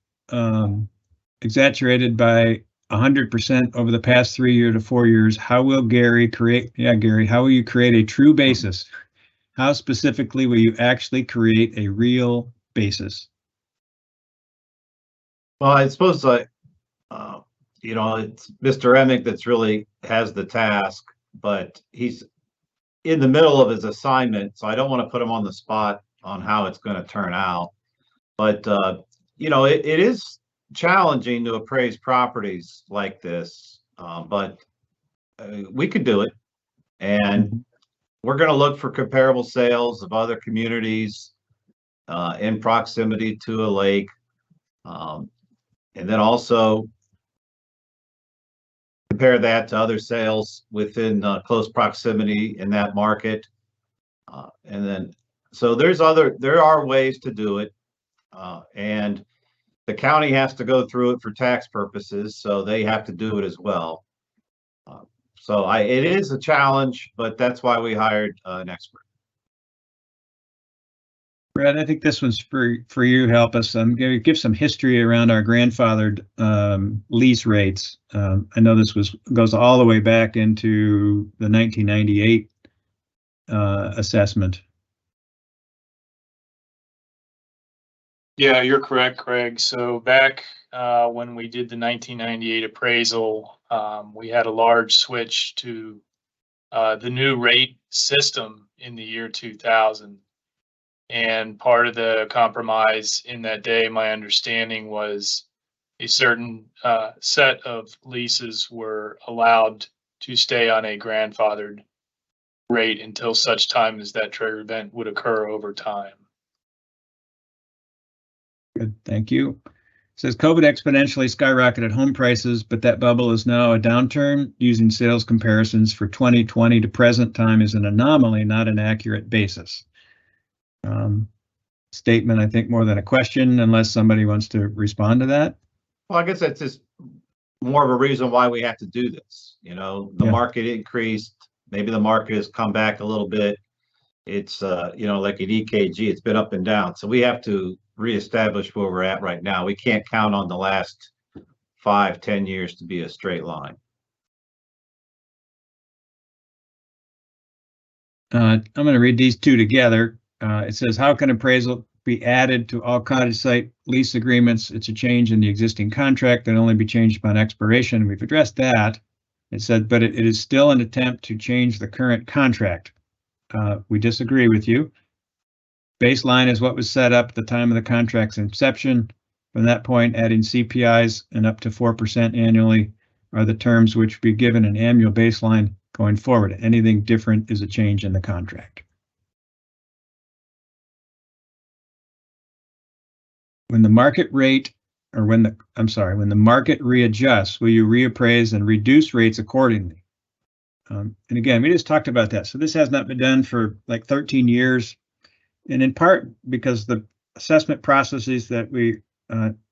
exaggerated by 100% over the past 3 to 4 years, how will Gary create? Yeah, Gary, how will you create a true basis? How specifically will you actually create a real basis? Well, I suppose it's Mr. Emick that's really has the task, but he's in the middle of his assignment, so I don't want to put him on the spot on how it's going to turn out. But it is challenging to appraise properties like this, but we could do it. And we're going to look for comparable sales of other communities in proximity to a lake. And then also compare that to other sales within close proximity in that market. And then, so there are ways to do it. And the county has to go through it for tax purposes, so they have to do it as well. So it is a challenge, but that's why we hired an expert. Brad, I think this one's for you. Help us. I'm going to give some history around our grandfathered lease rates. I know this goes all the way back into the 1998 assessment. Yeah, you're correct, Craig. So back when we did the 1998 appraisal, we had a large switch to the new rate system in the year 2000. And part of the compromise in that day, my understanding, was a certain set of leases were allowed to stay on a grandfathered rate until such time as that trigger event would occur over time. Good, thank you. It says COVID exponentially skyrocketed home prices, but that bubble is now a downturn. Using sales comparisons for 2020 to present time is an anomaly, not an accurate basis. Statement, I think, more than a question, unless somebody wants to respond to that. Well, I guess that's just more of a reason why we have to do this. You know, the market increased. Maybe the market has come back a little bit. It's, you know, like an EKG, it's been up and down. So we have to reestablish where we're at right now. We can't count on the last 5-10 years to be a straight line. I'm going to read these two together. It says, how can appraisal be added to all cottage site lease agreements? It's a change in the existing contract that only be changed upon expiration. We've addressed that. It said, but it is still an attempt to change the current contract. We disagree with you. Baseline is what was set up at the time of the contract's inception. From that point, adding CPIs and up to 4% annually are the terms which be given an annual baseline going forward. Anything different is a change in the contract. When the market rate, or when the market readjusts, will you reappraise and reduce rates accordingly? And again, we just talked about that. So this has not been done for like 13 years, and in part because the assessment processes that we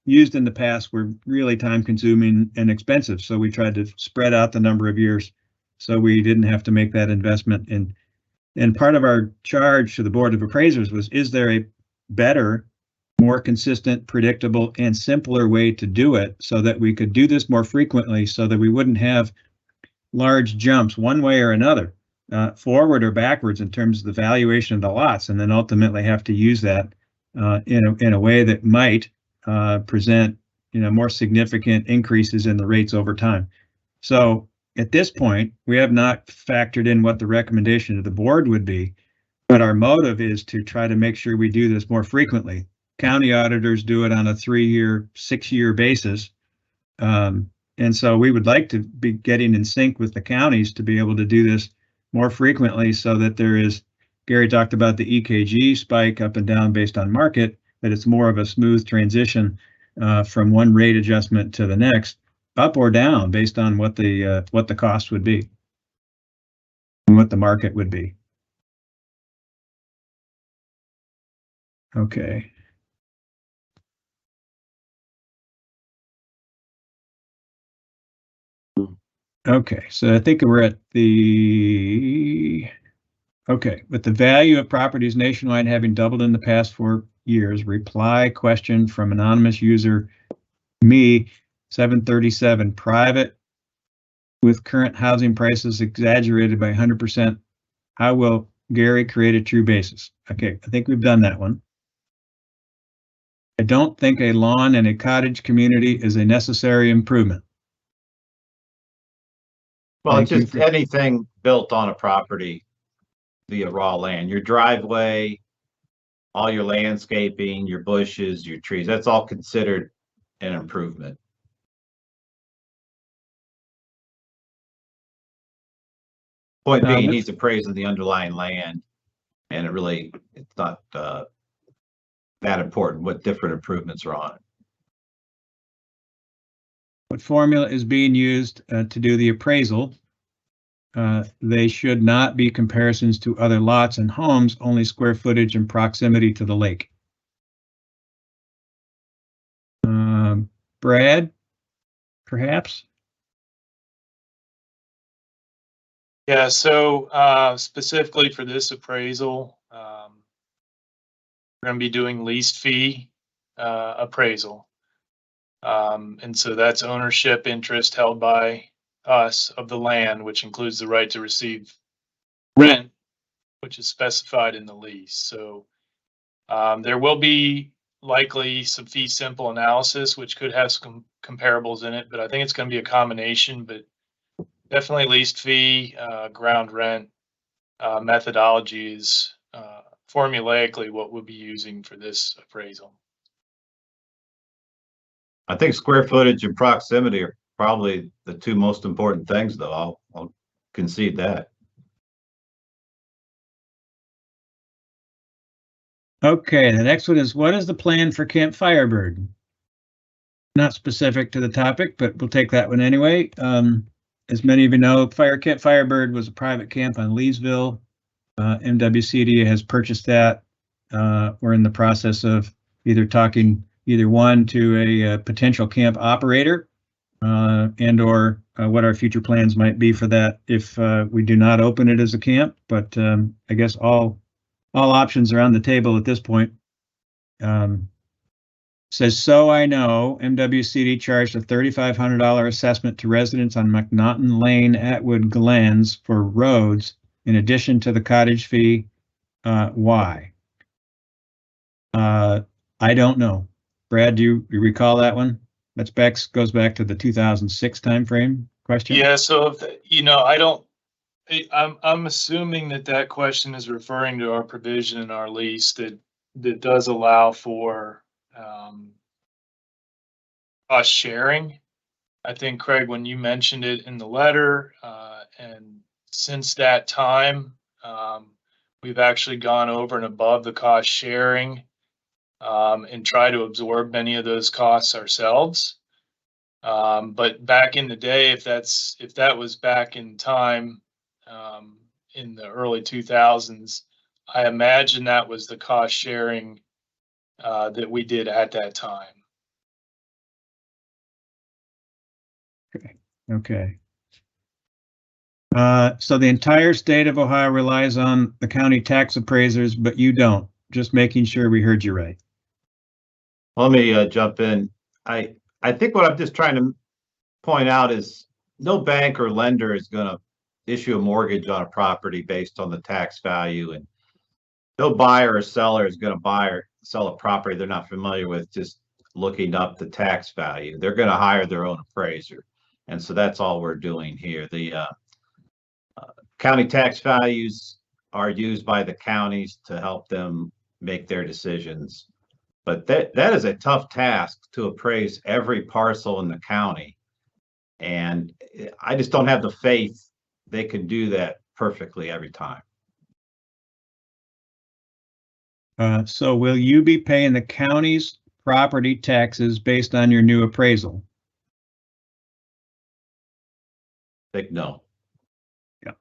used in the past were really time consuming and expensive. So we tried to spread out the number of years so we didn't have to make that investment. And part of our charge to the Board of Appraisers was, is there a better, more consistent, predictable, and simpler way to do it so that we could do this more frequently, so that we wouldn't have large jumps one way or another, forward or backwards in terms of the valuation of the lots, and then ultimately have to use that in a way that might present, you know, more significant increases in the rates over time. So at this point, we have not factored in what the recommendation of the board would be, but our motive is to try to make sure we do this more frequently. County auditors do it on a 3-year, 6-year basis. And so we would like to be getting in sync with the counties to be able to do this more frequently, so that there is, Gary talked about the EKG spike up and down based on market, that it's more of a smooth transition from one rate adjustment to the next, up or down based on what the cost would be and what the market would be. Okay. Okay, so I think we're at the, okay, with the value of properties nationwide having doubled in the past 4 years, reply question from anonymous user, me, 737, private with current housing prices exaggerated by 100%. How will Gary create a true basis? Okay, I think we've done that one. I don't think a lawn in a cottage community is a necessary improvement. Well, it's just anything built on a property via raw land, your driveway, all your landscaping, your bushes, your trees, that's all considered an improvement. Point being, he's appraising the underlying land, and it's not that important what different improvements are on it. What formula is being used to do the appraisal? They should not be comparisons to other lots and homes, only square footage and proximity to the lake. Brad, perhaps? Yeah, so specifically for this appraisal, we're going to be doing leased fee appraisal. And so that's ownership interest held by us of the land, which includes the right to receive rent, which is specified in the lease. So there will be likely some fee simple analysis, which could have some comparables in it, but I think it's going to be a combination, but definitely leased fee, ground rent methodology is formulaically what we'll be using for this appraisal. I think square footage and proximity are probably the two most important things, though. I'll concede that. Okay, the next one is, what is the plan for Camp Firebird? Not specific to the topic, but we'll take that one anyway. As many of you know, Camp Firebird was a private camp on Leesville. MWCD has purchased that. We're in the process of talking one to a potential camp operator and or what our future plans might be for that if we do not open it as a camp. But I guess all options are on the table at this point. Says, so I know MWCD charged a $3,500 assessment to residents on McNaughton Lane, Atwood, Glens for roads in addition to the cottage fee. Why? I don't know. Brad, do you recall that one? Goes back to the 2006 timeframe question. Yeah, so I'm assuming that question is referring to our provision in our lease that does allow for cost sharing. I think, Craig, when you mentioned it in the letter, and since that time, we've actually gone over and above the cost sharing and try to absorb many of those costs ourselves. But back in the day, if that was back in time, in the early 2000s, I imagine that was the cost sharing that we did at that time. Okay. So the entire state of Ohio relies on the county tax appraisers, but you don't. Just making sure we heard you right. Let me jump in. I think what I'm just trying to point out is no bank or lender is going to issue a mortgage on a property based on the tax value, and no buyer or seller is going to buy or sell a property they're not familiar with just looking up the tax value. They're going to hire their own appraiser, and so that's all we're doing here. The county tax values are used by the counties to help them make their decisions, but that is a tough task to appraise every parcel in the county, and I just don't have the faith they can do that perfectly every time. So will you be paying the county's property taxes based on your new appraisal? I think no. Yeah.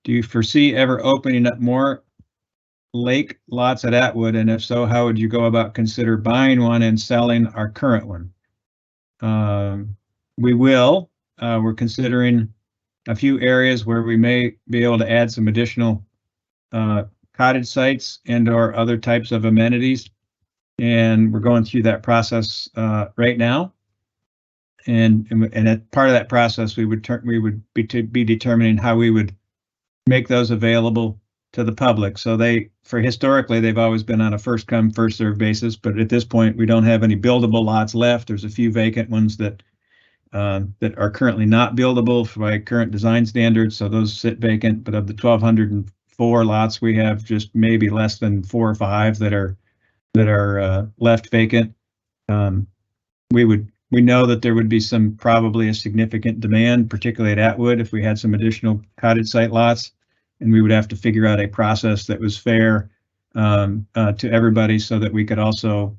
Do you foresee ever opening up more lake lots at Atwood? And if so, how would you go about consider buying one and selling our current one? We will. We're considering a few areas where we may be able to add some additional cottage sites and or other types of amenities. And we're going through that process right now. And as part of that process, we would be determining how we would make those available to the public. So historically, they've always been on a first come, first served basis. But at this point, we don't have any buildable lots left. There's a few vacant ones that are currently not buildable by current design standards. So those sit vacant. But of the 1,204 lots, we have just maybe less than 4 or 5 that are left vacant. we know that there would be probably a significant demand, particularly at Atwood, if we had some additional cottage site lots, and we would have to figure out a process that was fair to everybody, so that we could also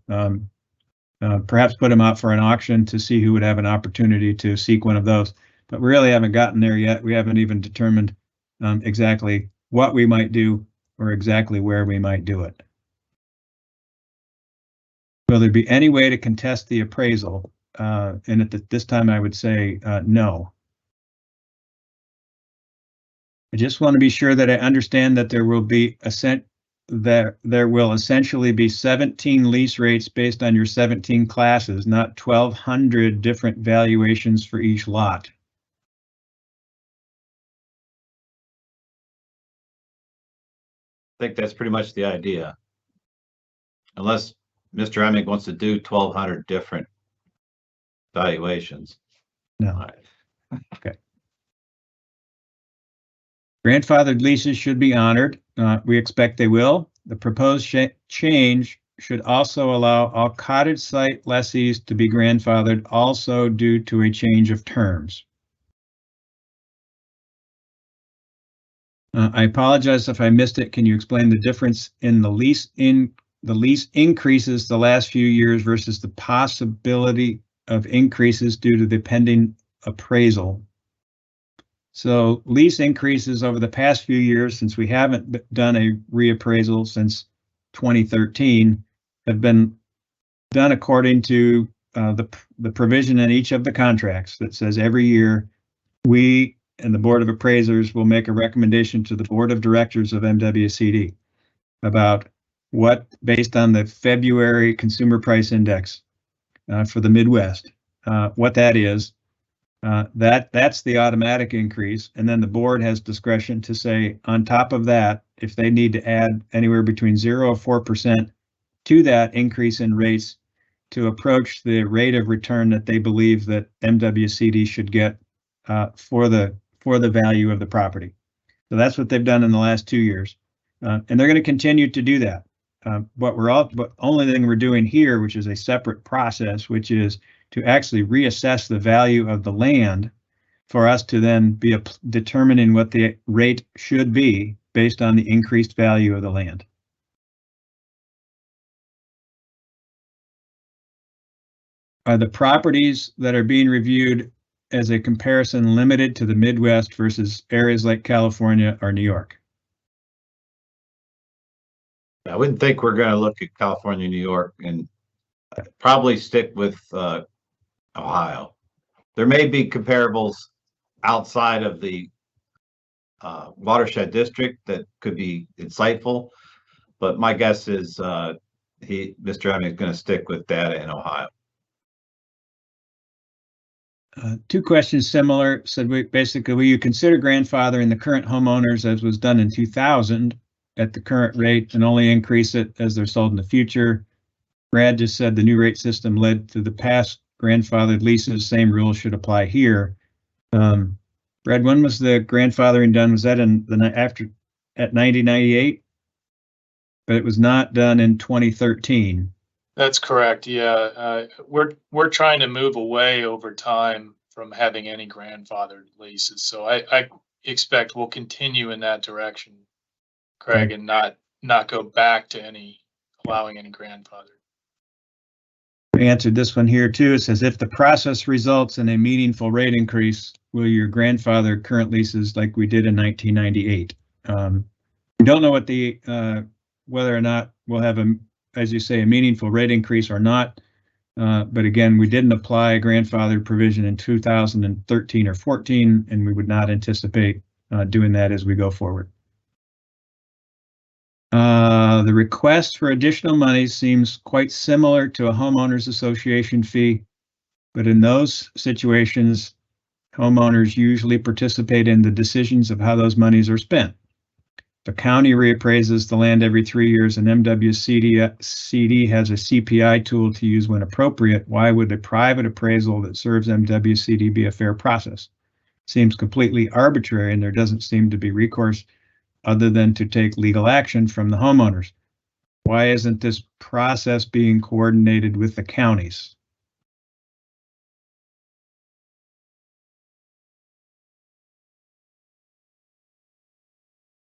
perhaps put them out for an auction to see who would have an opportunity to seek one of those. But we really haven't gotten there yet. We haven't even determined exactly what we might do or exactly where we might do it. Will there be any way to contest the appraisal? And at this time, I would say no. I just want to be sure that I understand that there will be there will essentially be 17 lease rates based on your 17 classes, not 1,200 different valuations for each lot. I think that's pretty much the idea. Unless Mr. Emick wants to do 1,200 different valuations. No. All right. Okay. Grandfathered leases should be honored. We expect they will. The proposed change should also allow all cottage site lessees to be grandfathered, also due to a change of terms. I apologize if I missed it. Can you explain the difference in the lease increases the last few years versus the possibility of increases due to the pending appraisal? So lease increases over the past few years, since we haven't done a reappraisal since 2013, have been done according to the provision in each of the contracts that says every year we and the Board of Appraisers will make a recommendation to the Board of Directors of MWCD about what, based on the February Consumer Price Index for the Midwest, what that is. That's the automatic increase, and then the board has discretion to say, on top of that, if they need to add anywhere between 0 and 4% to that increase in rates to approach the rate of return that they believe that MWCD should get for the value of the property. So that's what they've done in the last 2 years, and they're going to continue to do that. But only thing we're doing here, which is a separate process, which is to actually reassess the value of the land for us to then be determining what the rate should be based on the increased value of the land. Are the properties that are being reviewed as a comparison limited to the Midwest versus areas like California or New York? I wouldn't think we're going to look at California, New York, and probably stick with Ohio. There may be comparables outside of the watershed district that could be insightful, but my guess is Mr. Emick is going to stick with data in Ohio. Two questions similar. Said basically, will you consider grandfathering the current homeowners as was done in 2000 at the current rate and only increase it as they're sold in the future? Brad just said the new rate system led to the past grandfathered leases. Same rules should apply here. Brad, when was the grandfathering done? Was that in the at 1998? But it was not done in 2013. That's correct. Yeah, we're trying to move away over time from having any grandfathered leases. So I expect we'll continue in that direction, Craig, and not go back to allowing any grandfather. We answered this one here too. It says, if the process results in a meaningful rate increase, will your grandfather current leases like we did in 1998? We don't know what the whether or not we'll have as you say, a meaningful rate increase or not. But again, we didn't apply a grandfathered provision in 2013 or 14, and we would not anticipate doing that as we go forward. The request for additional money seems quite similar to a homeowners association fee, but in those situations, homeowners usually participate in the decisions of how those monies are spent. The county reappraises the land every 3 years, and MWCD has a CPI tool to use when appropriate. Why would a private appraisal that serves MWCD be a fair process? Seems completely arbitrary, and there doesn't seem to be recourse other than to take legal action from the homeowners. Why isn't this process being coordinated with the counties?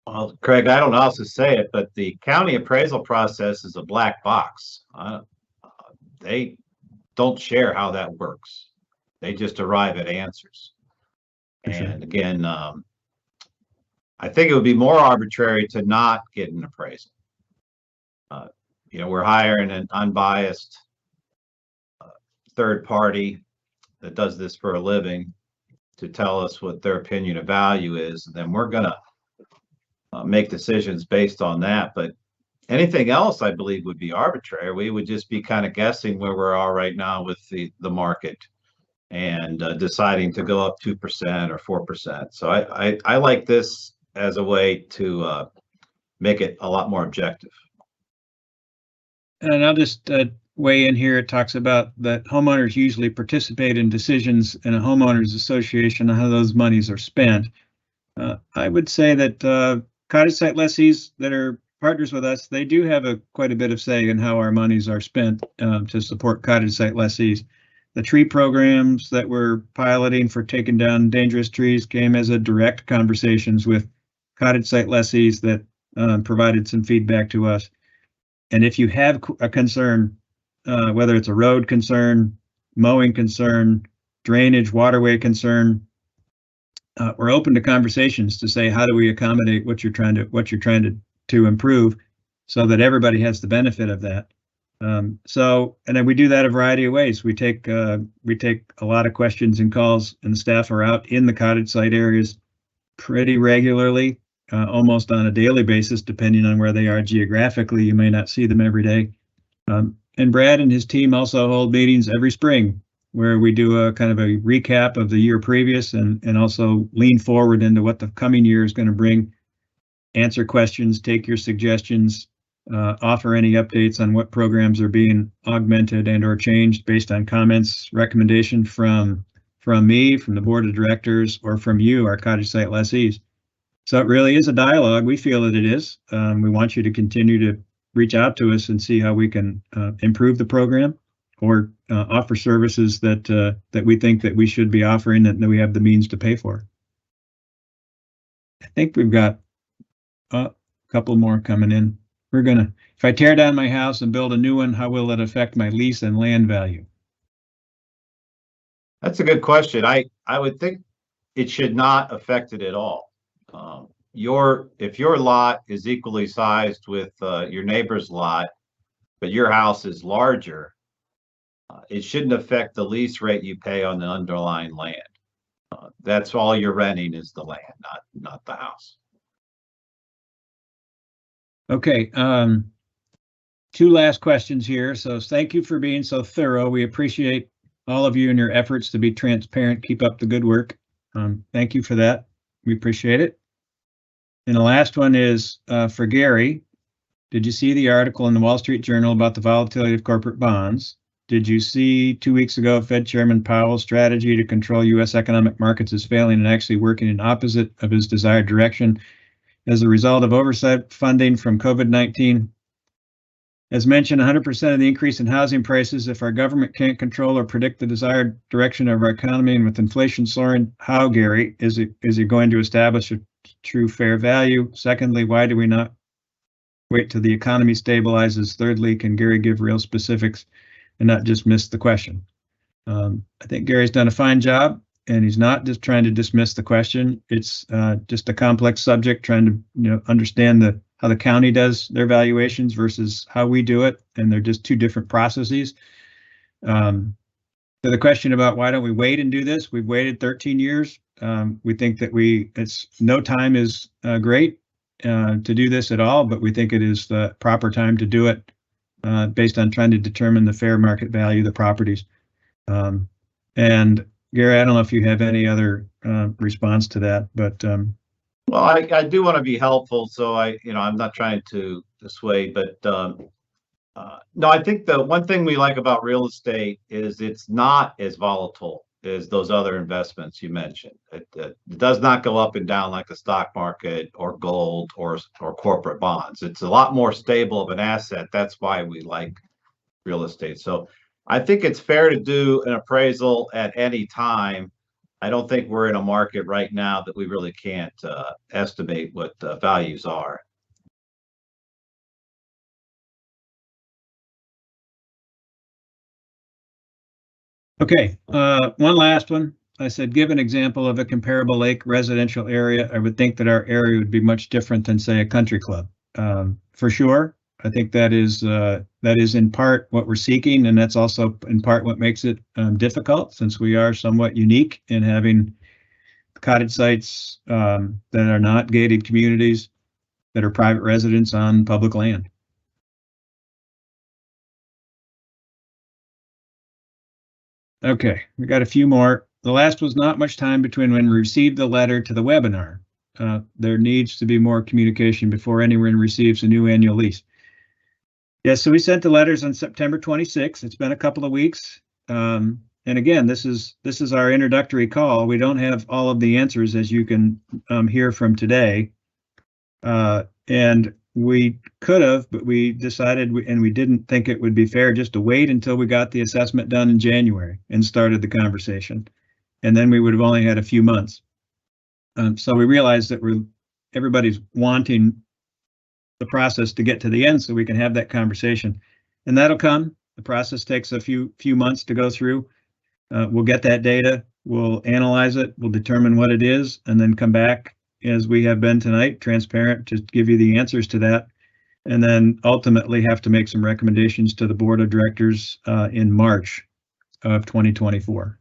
Well, Craig, I don't know how else to say it, but the county appraisal process is a black box. They don't share how that works. They just arrive at answers. For sure. And again, I think it would be more arbitrary to not get an appraisal. We're hiring an unbiased third party that does this for a living to tell us what their opinion of value is, and then we're gonna make decisions based on that. But anything else, I believe, would be arbitrary. We would just be kind of guessing where we are right now with the market and deciding to go up 2% or 4%. So I like this as a way to make it a lot more objective. And I'll just weigh in here. It talks about that homeowners usually participate in decisions in a homeowners association on how those monies are spent. I would say that cottage site lessees that are partners with us, they do have quite a bit of say in how our monies are spent to support cottage site lessees. The tree programs that we're piloting for taking down dangerous trees came as a direct conversations with cottage site lessees that provided some feedback to us. And if you have a concern, whether it's a road concern, mowing concern, drainage, waterway concern, we're open to conversations to say, how do we accommodate what you're trying to improve so that everybody has the benefit of that. And then we do that a variety of ways. We take a lot of questions and calls, and the staff are out in the cottage site areas pretty regularly, almost on a daily basis, depending on where they are geographically. You may not see them every day. And Brad and his team also hold meetings every spring where we do a kind of a recap of the year previous and also lean forward into what the coming year is going to bring, answer questions, take your suggestions, offer any updates on what programs are being augmented and or changed based on comments, recommendation from me, from the board of directors, or from you, our cottage site lessees. So it really is a dialogue. We feel that it is. We want you to continue to reach out to us and see how we can improve the program or offer services that we think that we should be offering and that we have the means to pay for. I think we've got a couple more coming in. If I tear down my house and build a new one, how will it affect my lease and land value? That's a good question. I would think it should not affect it at all. If your lot is equally sized with your neighbor's lot, but your house is larger, it shouldn't affect the lease rate you pay on the underlying land. That's all you're renting is the land, not the house. Okay, two last questions here. So thank you for being so thorough. We appreciate all of you and your efforts to be transparent. Keep up the good work. Thank you for that. We appreciate it. And the last one is for Gary. Did you see the article in the Wall Street Journal about the volatility of corporate bonds? Did you see 2 weeks ago Fed Chairman Powell's strategy to control U.S. economic markets is failing and actually working in opposite of his desired direction as a result of oversight funding from COVID-19? As mentioned, 100% of the increase in housing prices, if our government can't control or predict the desired direction of our economy, and with inflation soaring, how, Gary, is it going to establish a true fair value? Secondly, why do we not wait till the economy stabilizes? Thirdly, can Gary give real specifics and not just miss the question? I think Gary's done a fine job, and he's not just trying to dismiss the question. It's just a complex subject, trying to understand how the county does their valuations versus how we do it, and they're just two different processes. So the question about why don't we wait and do this? We've waited 13 years. We think that no time is great to do this at all, but we think it is the proper time to do it based on trying to determine the fair market value of the properties. And Gary, I don't know if you have any other response to that, but well, I do want to be helpful, so I'm not trying to dissuade, but no, I think the one thing we like about real estate is it's not as volatile as those other investments you mentioned. It does not go up and down like the stock market or gold or corporate bonds. It's a lot more stable of an asset. That's why we like real estate. So I think it's fair to do an appraisal at any time. I don't think we're in a market right now that we really can't estimate what the values are. Okay, one last one. I said, give an example of a comparable lake residential area. I would think that our area would be much different than, say, a country club. For sure, I think that is in part what we're seeking, and that's also in part what makes it difficult, since we are somewhat unique in having cottage sites that are not gated communities, that are private residents on public land. Okay, we got a few more. The last was not much time between when we received the letter to the webinar. There needs to be more communication before anyone receives a new annual lease. Yeah, so we sent the letters on September 26th. It's been a couple of weeks. And again, this is our introductory call. We don't have all of the answers, as you can hear from today. And we could have, but we decided, and we didn't think it would be fair just to wait until we got the assessment done in January and started the conversation. And then we would have only had a few months. So we realized that everybody's wanting the process to get to the end so we can have that conversation. And that'll come. The process takes a few months to go through. We'll get that data, we'll analyze it, we'll determine what it is, and then come back, as we have been tonight, transparent, to give you the answers to that, and then ultimately have to make some recommendations to the board of directors in March of 2024.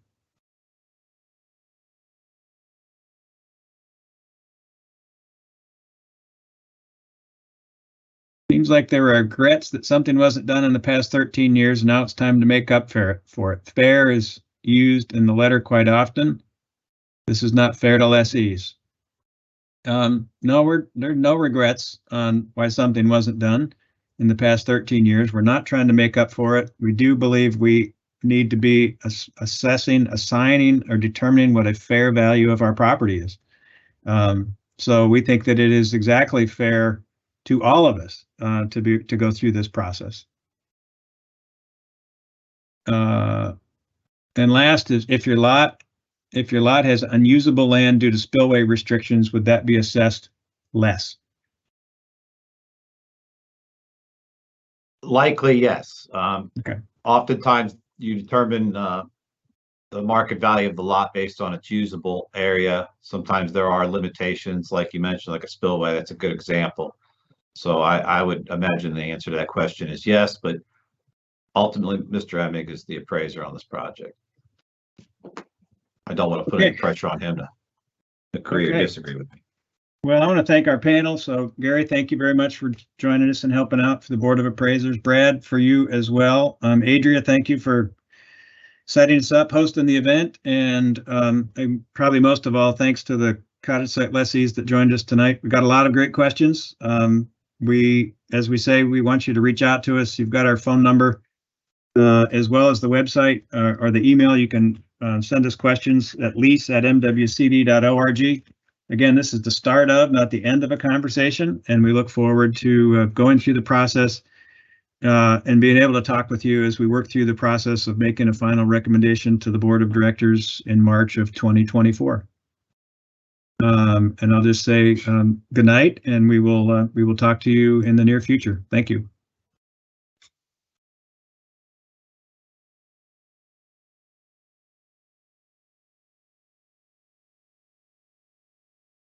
Seems like there are regrets that something wasn't done in the past 13 years, and now it's time to make up for it. Fair is used in the letter quite often. This is not fair to lessees. No, there are no regrets on why something wasn't done in the past 13 years. We're not trying to make up for it. We do believe we need to be assessing, assigning, or determining what a fair value of our property is. So we think that it is exactly fair to all of us to go through this process. And last is, if your lot has unusable land due to spillway restrictions, would that be assessed less? Likely, yes. Okay. Oftentimes you determine the market value of the lot based on its usable area. Sometimes there are limitations, like you mentioned, like a spillway. That's a good example. So I would imagine the answer to that question is yes, but ultimately Mr. Emig is the appraiser on this project. I don't want to put any pressure on him to agree or disagree with me. Well, I want to thank our panel. So Gary, thank you very much for joining us and helping out for the Board of Appraisers. Brad, for you as well. Adria, thank you for setting us up, hosting the event. And probably most of all, thanks to the Cottage Site Lessees that joined us tonight. We got a lot of great questions. As we say, we want you to reach out to us. You've got our phone number as well as the website or the email. You can send us questions at lease@mwcd.org. Again, this is the start of, not the end of a conversation, and we look forward to going through the process and being able to talk with you as we work through the process of making a final recommendation to the Board of Directors in March of 2024. And I'll just say good night, and we will talk to you in the near future. Thank you.